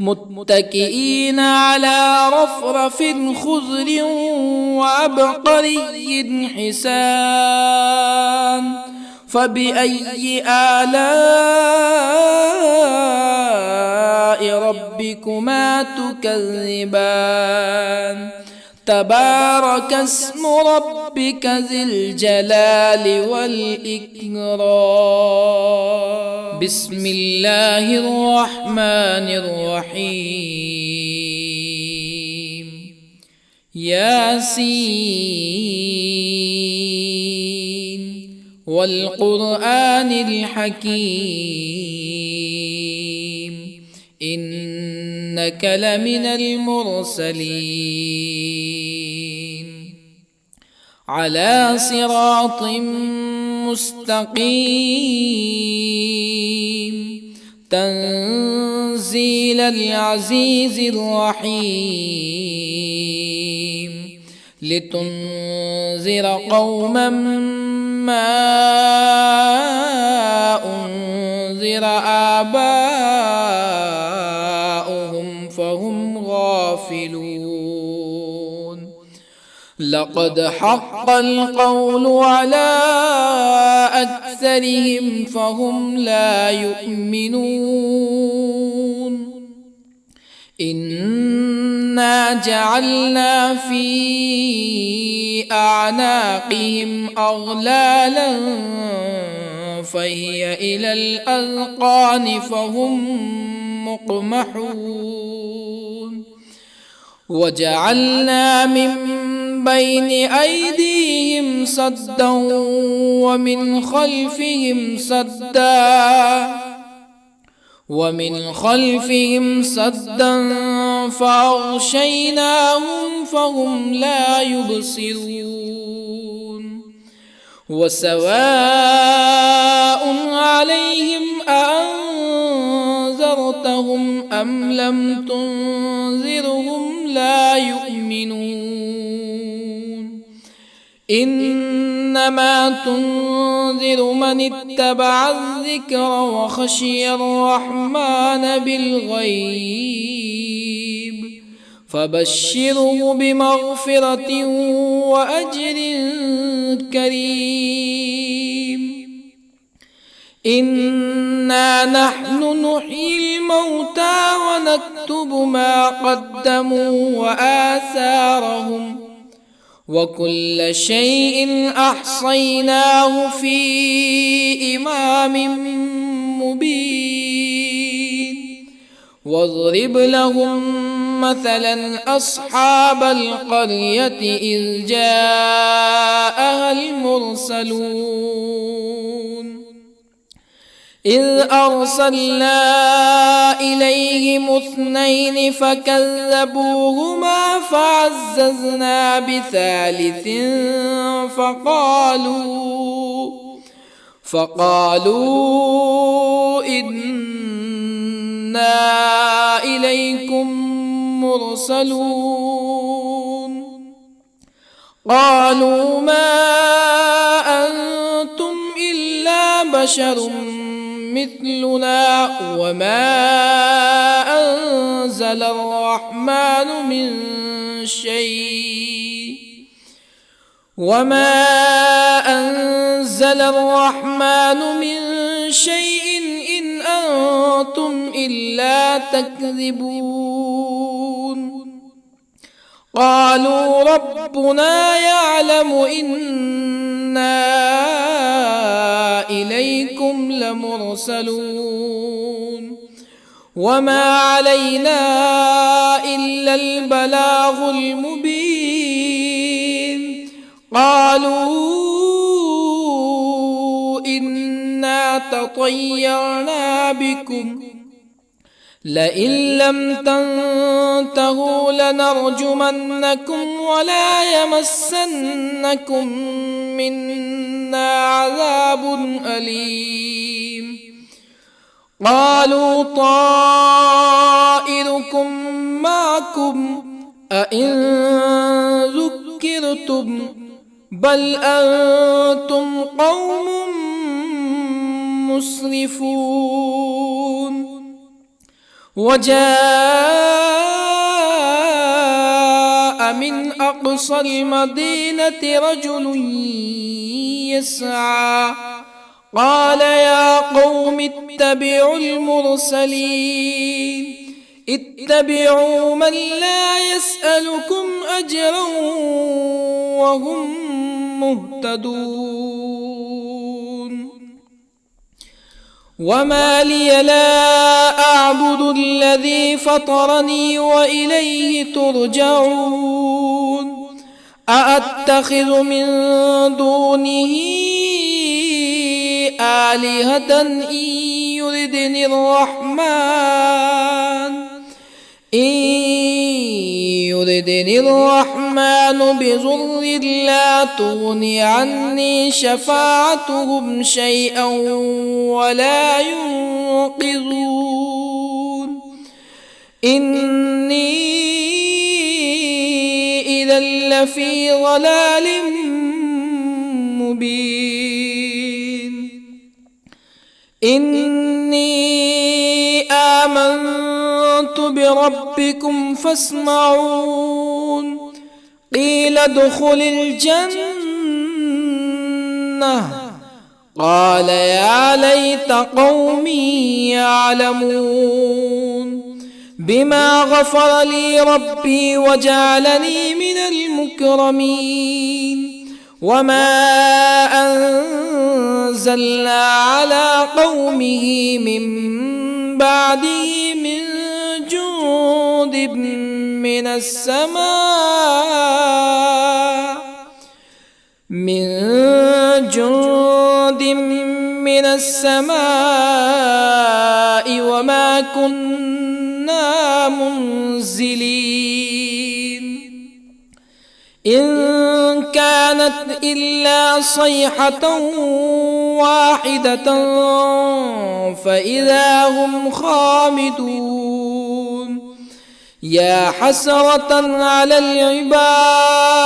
A: متكئين على رفرف خضر وعبقري حسان فبأي آلاء ربكما تكذبان تبارك اسم ربك ذي الجلال والإكرام بسم الله الرحمن الرحيم ياسين والقرآن الحكيم إنك لمن المرسلين على صراط مستقيم تنزيل العزيز الرحيم لتنذر قوما ما أنذر آباؤهم فهم غافلون لقد حق القول على أكثرهم فهم لا يؤمنون إنا جعلنا في أعناقهم أغلالا فهي إلى الأذقان فهم مقمحون وجعلنا من بين أيديهم سدا ومن خلفهم سدا فأغشيناهم فهم لا يبصرون وسواء عليهم أأنذرتهم أم لم تنذرهم لا يؤمنون إنما تنذر من اتبع الذكر وخشي الرحمن بالغيب فبشره بمغفرة وأجر كريم إنا نحن نحيي الموتى ونكتب ما قدموا وآثارهم وكل شيء أحصيناه في إمام مبين واضرب لهم مثلا أصحاب القرية إذ جاءها المرسلون إذ أرسلنا إليهم اثنين فكذبوهما فعززنا بثالث فقالوا إنا إليكم مرسلون قالوا ما أنتم إلا بشر مثلنا وما أنزل الرحمن من شيء إن أنتم إلا تكذبون قالوا ربنا يعلم إنا إليكم لمرسلون وما علينا إلا البلاغ المبين قالوا إنا تطيرنا بكم لئن لم تنتهوا لنرجمنكم ولا يمسنكم منا عذاب أليم قالوا طائركم معكم أئن ذكرتم بل أنتم قوم مسرفون وجاء من أقصى المدينة رجل يسعى قال يا قوم اتبعوا المرسلين اتبعوا من لا يسألكم أجرا وهم مهتدون وما لي لا أعبد الذي فطرني وإليه ترجعون أأتخذ من دونه آلهة إن يردني الرحمن بضر لا تغن عني شفاعتهم شيئا ولا ينقذون إني إذا لفي ضلال مبين إني آمنت بربكم فاسمعون قيل ادخل الجنة قال يا ليت قومي يعلمون بما غفر لي ربي وجعلني من المكرمين وما أنزلنا على قومه من بعده من جند من السماء وما كنا منزلين إن كانت إلا صيحة واحدة فإذا هم خامدون يا حسرة على العباد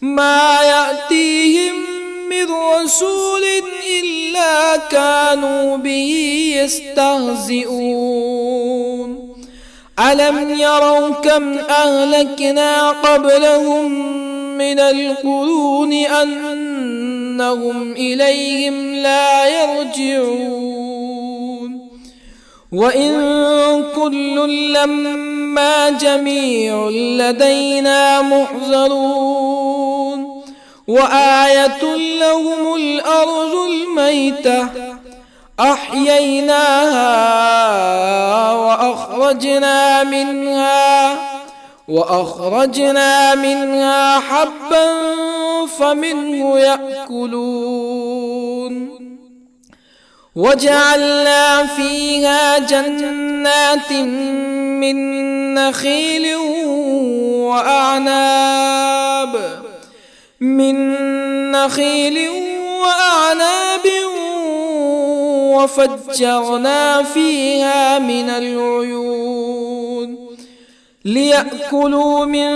A: ما يأتيهم من رسول إلا كانوا به يستهزئون ألم يروا كم أهلكنا قبلهم من القرون أنهم إليهم لا يرجعون وإن كل لما جميع لدينا محضرون وآية لهم الأرض الميتة أحييناها وأخرجنا منها حبا فمنه يأكلون وجعلنا فيها جنات من نخيل وأعناب وفجرنا فيها من العيون ليأكلوا من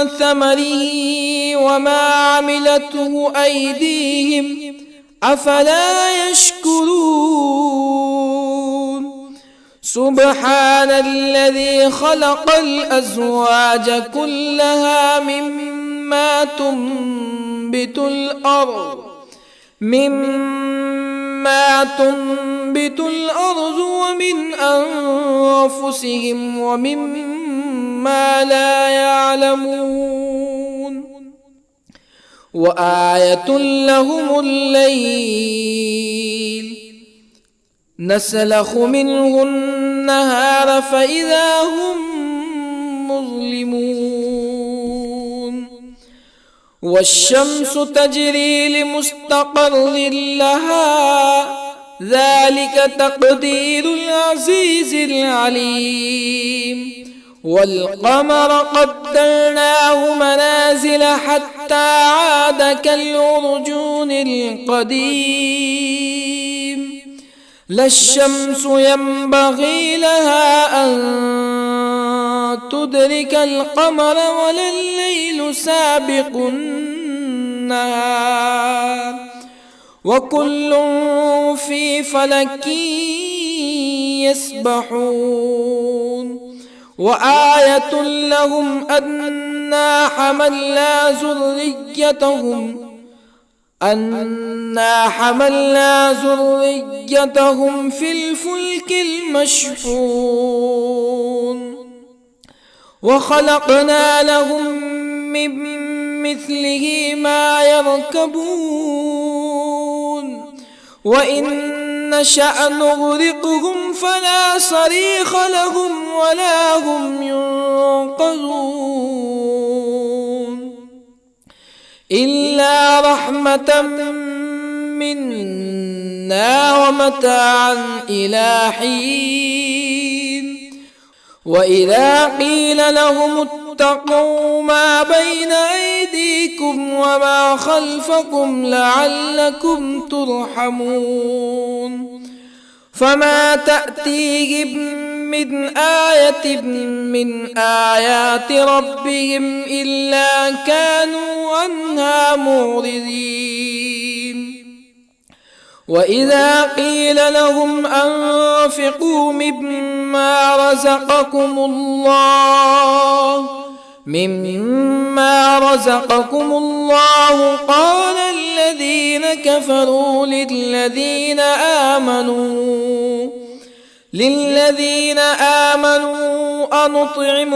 A: ثمره وما عملته أيديهم أفلا يشكرون سبحان الذي خلق الأزواج كلها مما تنبت الأرض ومن أنفسهم ومما لا يعلمون وآية لهم الليل نسلخ منه النهار فإذا هم مظلمون والشمس تجري لمستقر لها ذلك تقدير العزيز العليم. والقمر قدرناه منازل حتى عاد كالعرجون القديم. لا الشمس ينبغي لها أن تدرك القمر ولا الليل سابق النهار وكل في فلك يسبحون. وآية لهم أنا حملنا ذريتهم في الفلك المشحون وخلقنا لهم من مثله ما يركبون وإن نشأ نغرقهم فلا صريخ لهم ولا هم ينقذون إلا رحمة منا ومتاعا إلى حين. وإذا قيل لهم اتقوا ما بين أيديكم وما خلفكم لعلكم ترحمون فما تأتيهم من آية من آيات ربهم إلا كانوا عنها معرضين. وإذا قيل لهم أنفقوا مما رزقكم الله قال الذين كفروا للذين آمنوا أنطعم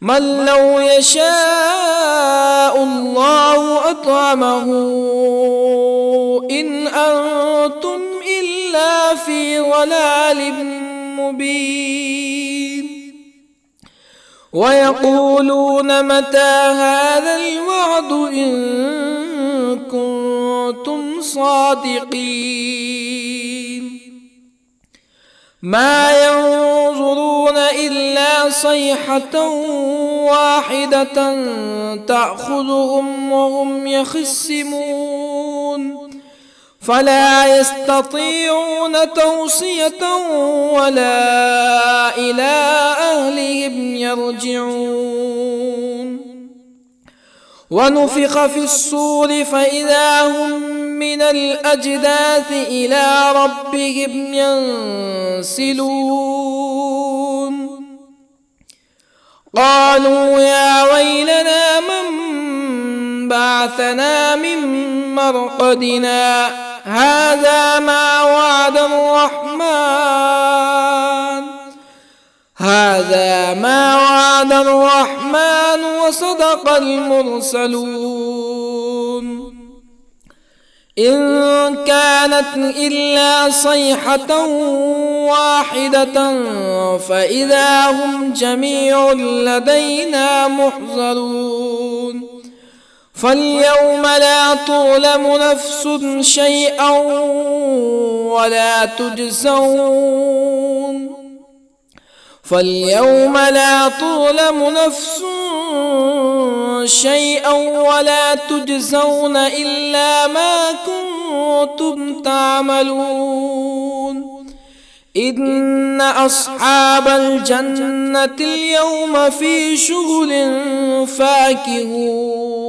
A: من لو يشاء الله أطعمه إن أنتم إلا في ضلال مبين. ويقولون متى هذا الوعد إن كنتم صادقين. ما ينظرون إلا صيحة واحدة تأخذهم وهم يخصمون فلا يستطيعون توصية ولا إلى أهلهم يرجعون. ونفخ في الصور فإذا هم من الأجداث إلى ربهم ينسلون. قالوا يا ويلنا من بعثنا من مرقدنا هذا ما وعد الرحمن وصدق المرسلون. إن كانت إلا صيحة واحدة فإذا هم جميع لدينا محضرون. فاليوم لا تظلم نفس شيئا ولا تجزون إلا ما كنتم تعملون. إن أصحاب الجنة اليوم في شغل فاكهون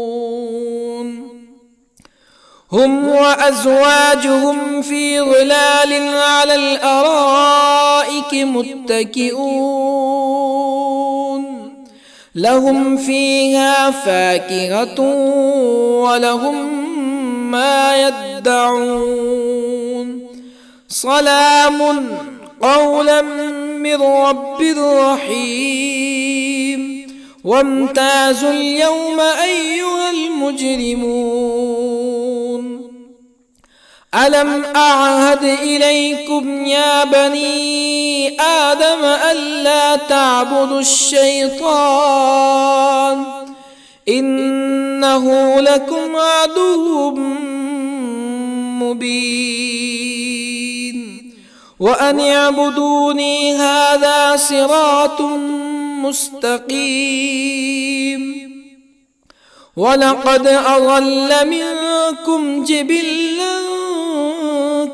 A: هم وأزواجهم في ظلال على الأرائك متكئون لهم فيها فاكهة ولهم ما يدعون. سلام قولا من رب رحيم. وامتازوا اليوم أيها المجرمون. ألم أعهد إليكم يا بني آدم ألا تعبدوا الشيطان إنه لكم عدو مبين وأن اعبدوني هذا صراط مستقيم ولقد أضل منكم جبلا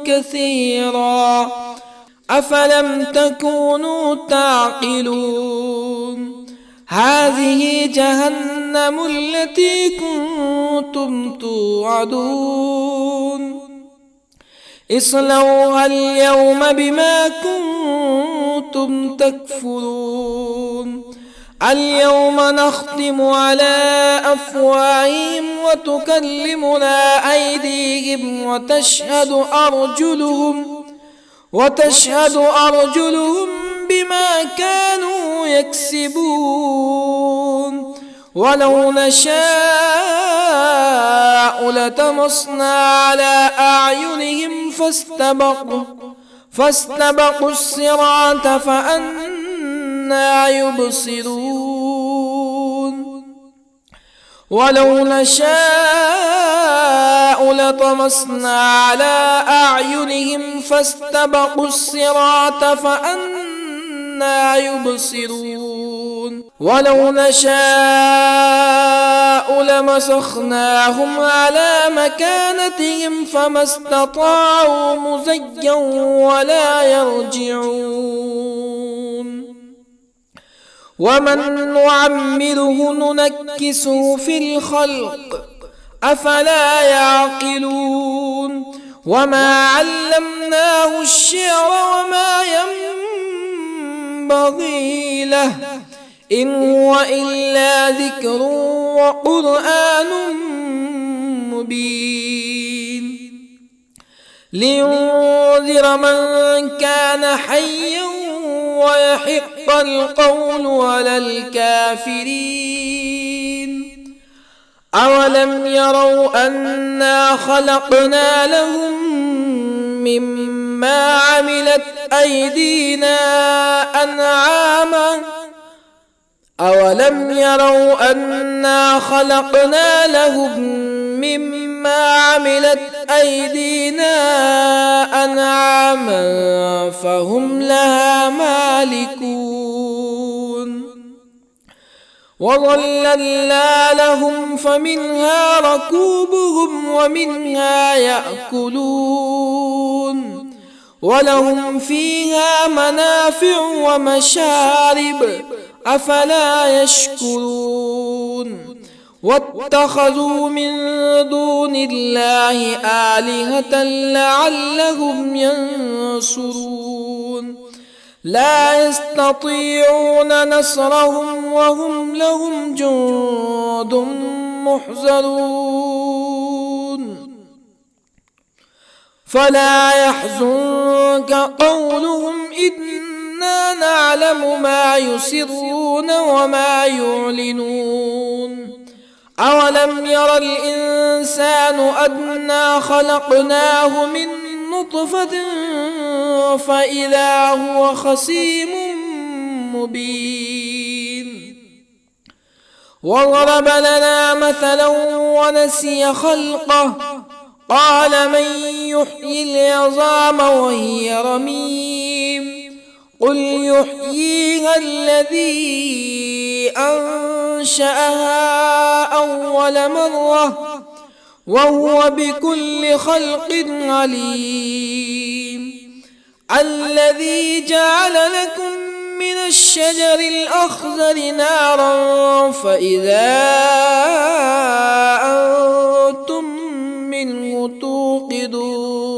A: كثيرا أفلم تكونوا تعقلون هذه جهنم التي كنتم توعدون اصلوها اليوم بما كنتم تكفرون اليوم نختم على أفواههم وتكلمنا أيديهم وتشهد أرجلهم بما كانوا يكسبون ولو نشاء لطمسنا على أعينهم فاستبقوا الصراط فأنى يبصرون ولو نشاء لطمسنا على أعينهم فاستبقوا الصراط فأنى يبصرون ولو نشاء لمسخناهم على مكانتهم فما استطاعوا مزيا ولا يرجعون ومن نعمره ننكسه في الخلق أفلا يعقلون وما علمناه الشعر وما ينبغي له إن هو إلا ذكر وقرآن مبين لينذر من كان حيا ويحق القول على الكافرين أولم يروا أنا خلقنا لهم مما عملت أيدينا أنعاما أولم يروا أنا خلقنا لهم مما عملت أيدينا أنعاما فهم لها مالكون وظللنا لهم فمنها ركوبهم ومنها يأكلون ولهم فيها منافع ومشارب أفلا يشكرون واتخذوا من دون الله آلهة لعلهم ينصرون لا يستطيعون نصرهم وهم لهم جند محضرون فلا يحزنك قولهم إنا نعلم ما يسرون وما يعلنون أولم ير الإنسان أنا خلقناه من نطفة فإذا هو خصيم مبين وضرب لنا مثلا ونسي خلقه قال من يحيي العظام وهي رميم قل يحييها الذي أنشأها أول مرة وهو بكل خلق عليم الذي جعل لكم من الشجر الأخضر نارا فإذا أنتم منه توقدون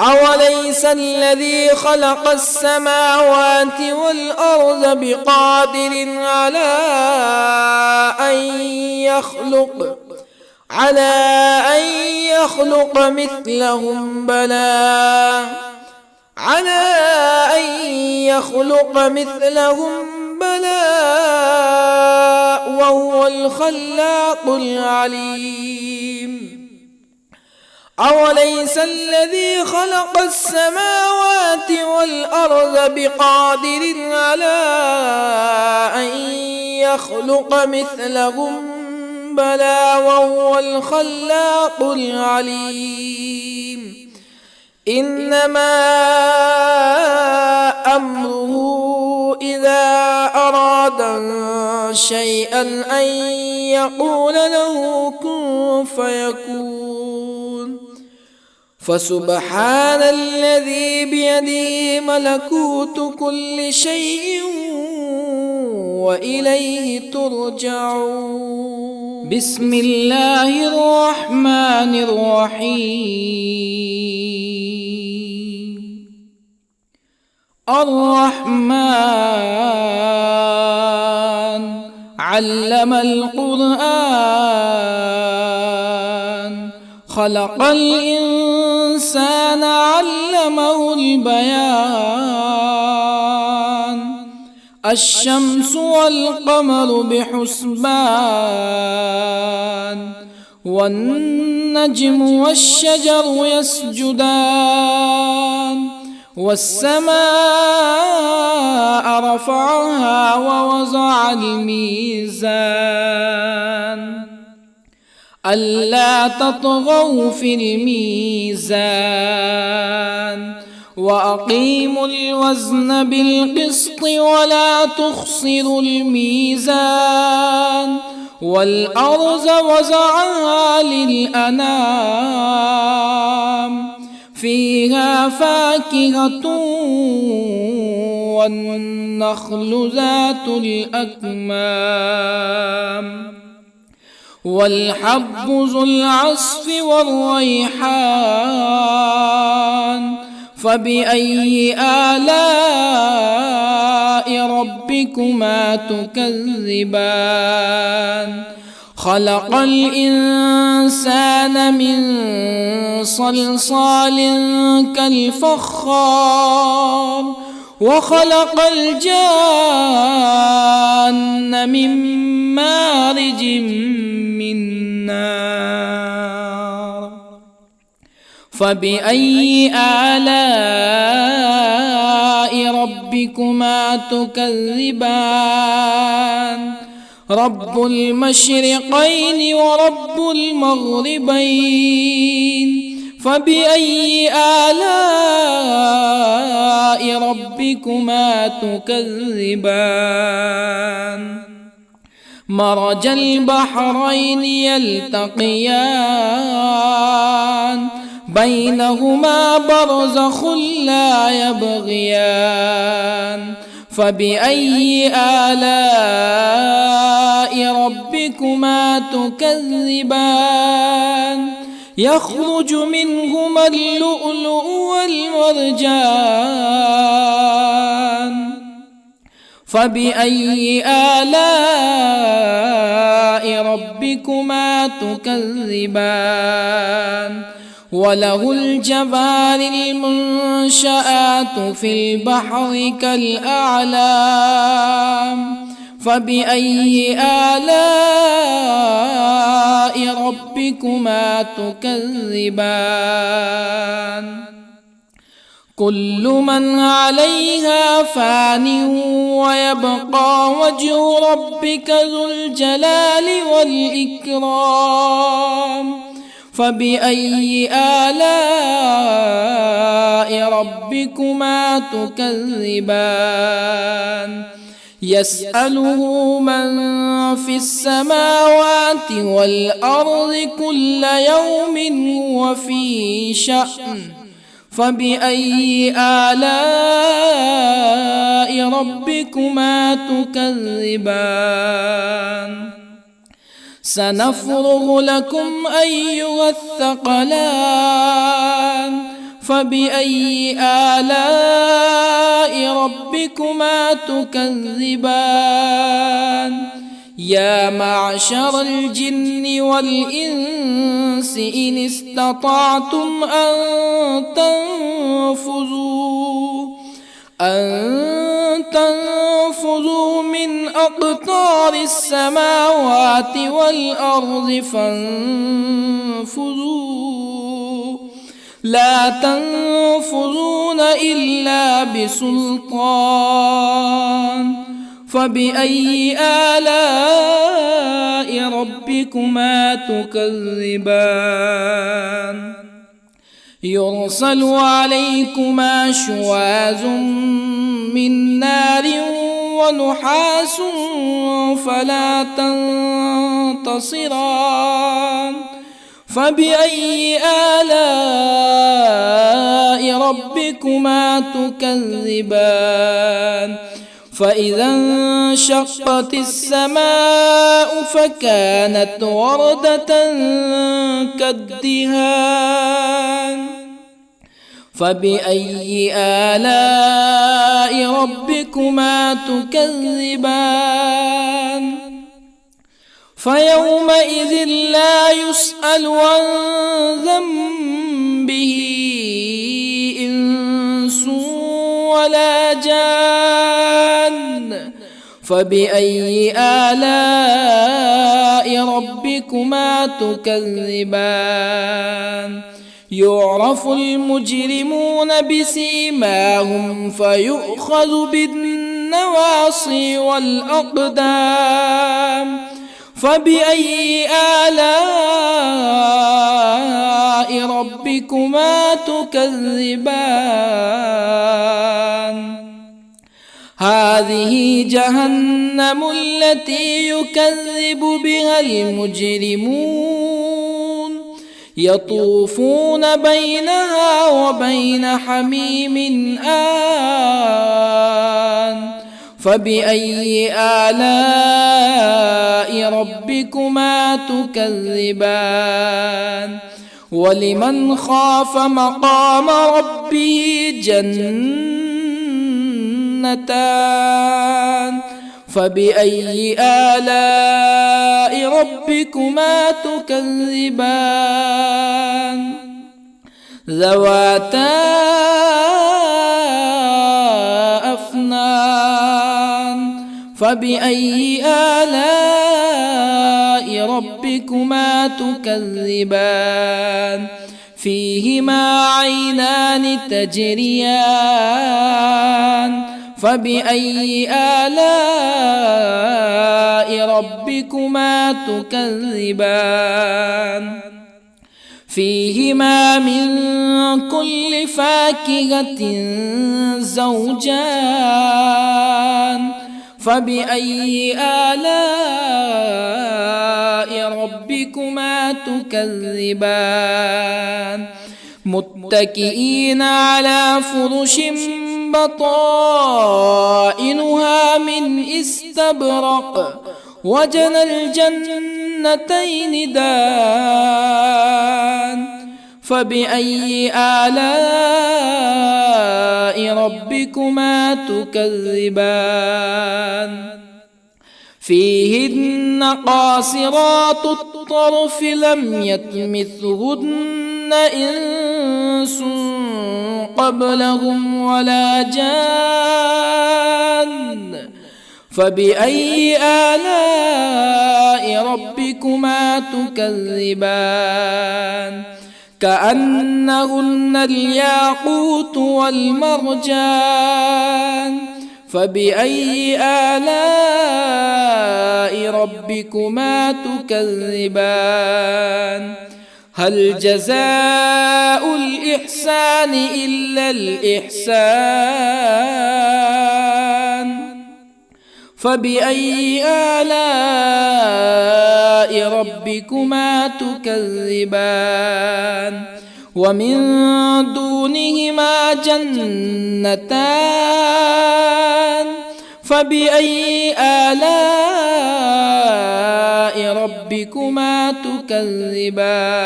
A: أوليس الذي خلق السماوات والأرض بقادر على أن يخلق مثلهم بلى وهو الخلاق العليم أوليس الذي خلق السماوات والأرض بقادر على أن يخلق مثلهم بلى وهو الخلاق العليم إنما أمره إذا أراد شيئا أن يقول له كن فيكون فسبحان الذي بيده ملكوت كل شيء وإليه ترجعون. بسم الله الرحمن الرحيم. الرحمن علم القرآن خلق الإنسان علمه البيان الشمس والقمر بحسبان والنجم والشجر يسجدان والسماء رفعها ووضع الميزان ألا تطغوا في الميزان وأقيموا الوزن بالقسط ولا تخسروا الميزان والأرض وضعها للأنام فيها فاكهة والنخل ذات الأكمام والحب ذو العصف والريحان فبأي آلاء ربكما تكذبان خلق الإنسان من صلصال كالفخار وخلق الجان من مارج من نار فبأي آلاء ربكما تكذبان رب المشرقين ورب المغربين فبأي آلاء ربكما تكذبان مرج البحرين يلتقيان بينهما برزخ لا يبغيان فبأي آلاء ربكما تكذبان يخرج منهما اللؤلؤ والمرجان فبأي آلاء ربكما تكذبان وله الجوار المنشآت في البحر كالأعلام فبأي آلاء ربكما تكذبان كل من عليها فان ويبقى وجه ربك ذو الجلال والإكرام فبأي آلاء ربكما تكذبان يسأله من في السماوات والأرض كل يوم هو في شأن فبأي آلاء ربكما تكذبان سنفرغ لكم أيها الثقلان فبأي آلاء ربكما تكذبان يا معشر الجن والإنس إن استطعتم أن تنفذوا من أقطار السماوات والأرض فانفذوا لا تنفذون إلا بسلطان فبأي آلاء ربكما تكذبان يرسل عليكما شواظ من نار ونحاس فلا تنتصران فبأي آلاء ربكما تكذبان فإذا انشقت السماء فكانت وردة كالدهان فبأي آلاء ربكما تكذبان فيومئذ لا يسأل عن ذنبه إنس ولا جان فبأي آلاء ربكما تكذبان يعرف المجرمون بسيماهم فيؤخذ بالنواصي والأقدام فبأي آلاء ربكما تكذبان هذه جهنم التي يكذب بها المجرمون يطوفون بينها وبين حميم آن فبأي آلاء ربكما تكذبان ولمن خاف مقام ربه جنتان فبأي آلاء ربكما تكذبان ذواتا أفنان فبأي آلاء ربكما تكذبان فيهما عينان تجريان فبأي آلاء ربكما تكذبان فيهما من كل فاكهة زوجان فبأي آلاء ربكما تكذبان متكئين على فرش بطائنها من استبرق وجنى الجنتين دان فبأي آلاء ربكما تكذبان فيهن قاصرات الطرف لم يطمثهن إنس قبلهم ولا جان فبأي آلاء ربكما تكذبان كأنهن الياقوت والمرجان فبأي آلاء ربكما تكذبان هل جزاء الإحسان إلا الإحسان فبأي آلاء ربكما تكذبان ومن دونهما جنتان فبأي آلاء ربكما تكذبان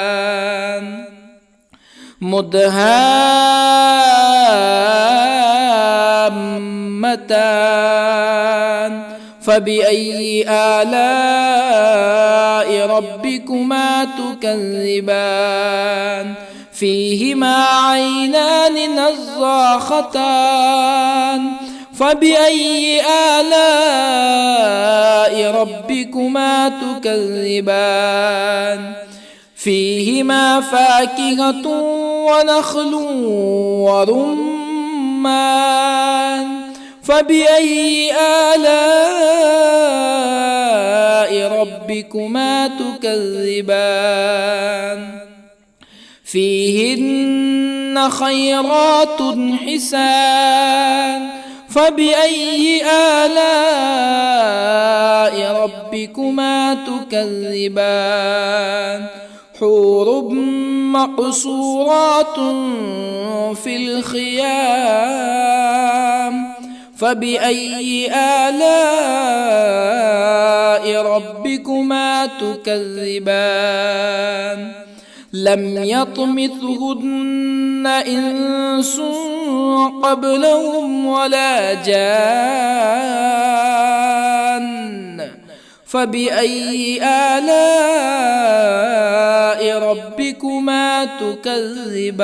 A: مدهامتان فبأي آلاء ربكما تكذبان فيهما عينان نضاختان فبأي آلاء ربكما تكذبان فيهما فاكهة ونخل ورمان فبأي آلاء ربكما تكذبان فيهن خيرات حسان فبأي آلاء ربكما تكذبان حور مقصورات في الخيام فبأي آلاء ربكما تكذبان لم يطمثهن إنس قبلهم ولا جان فبأي آلاء ربكما تكذبان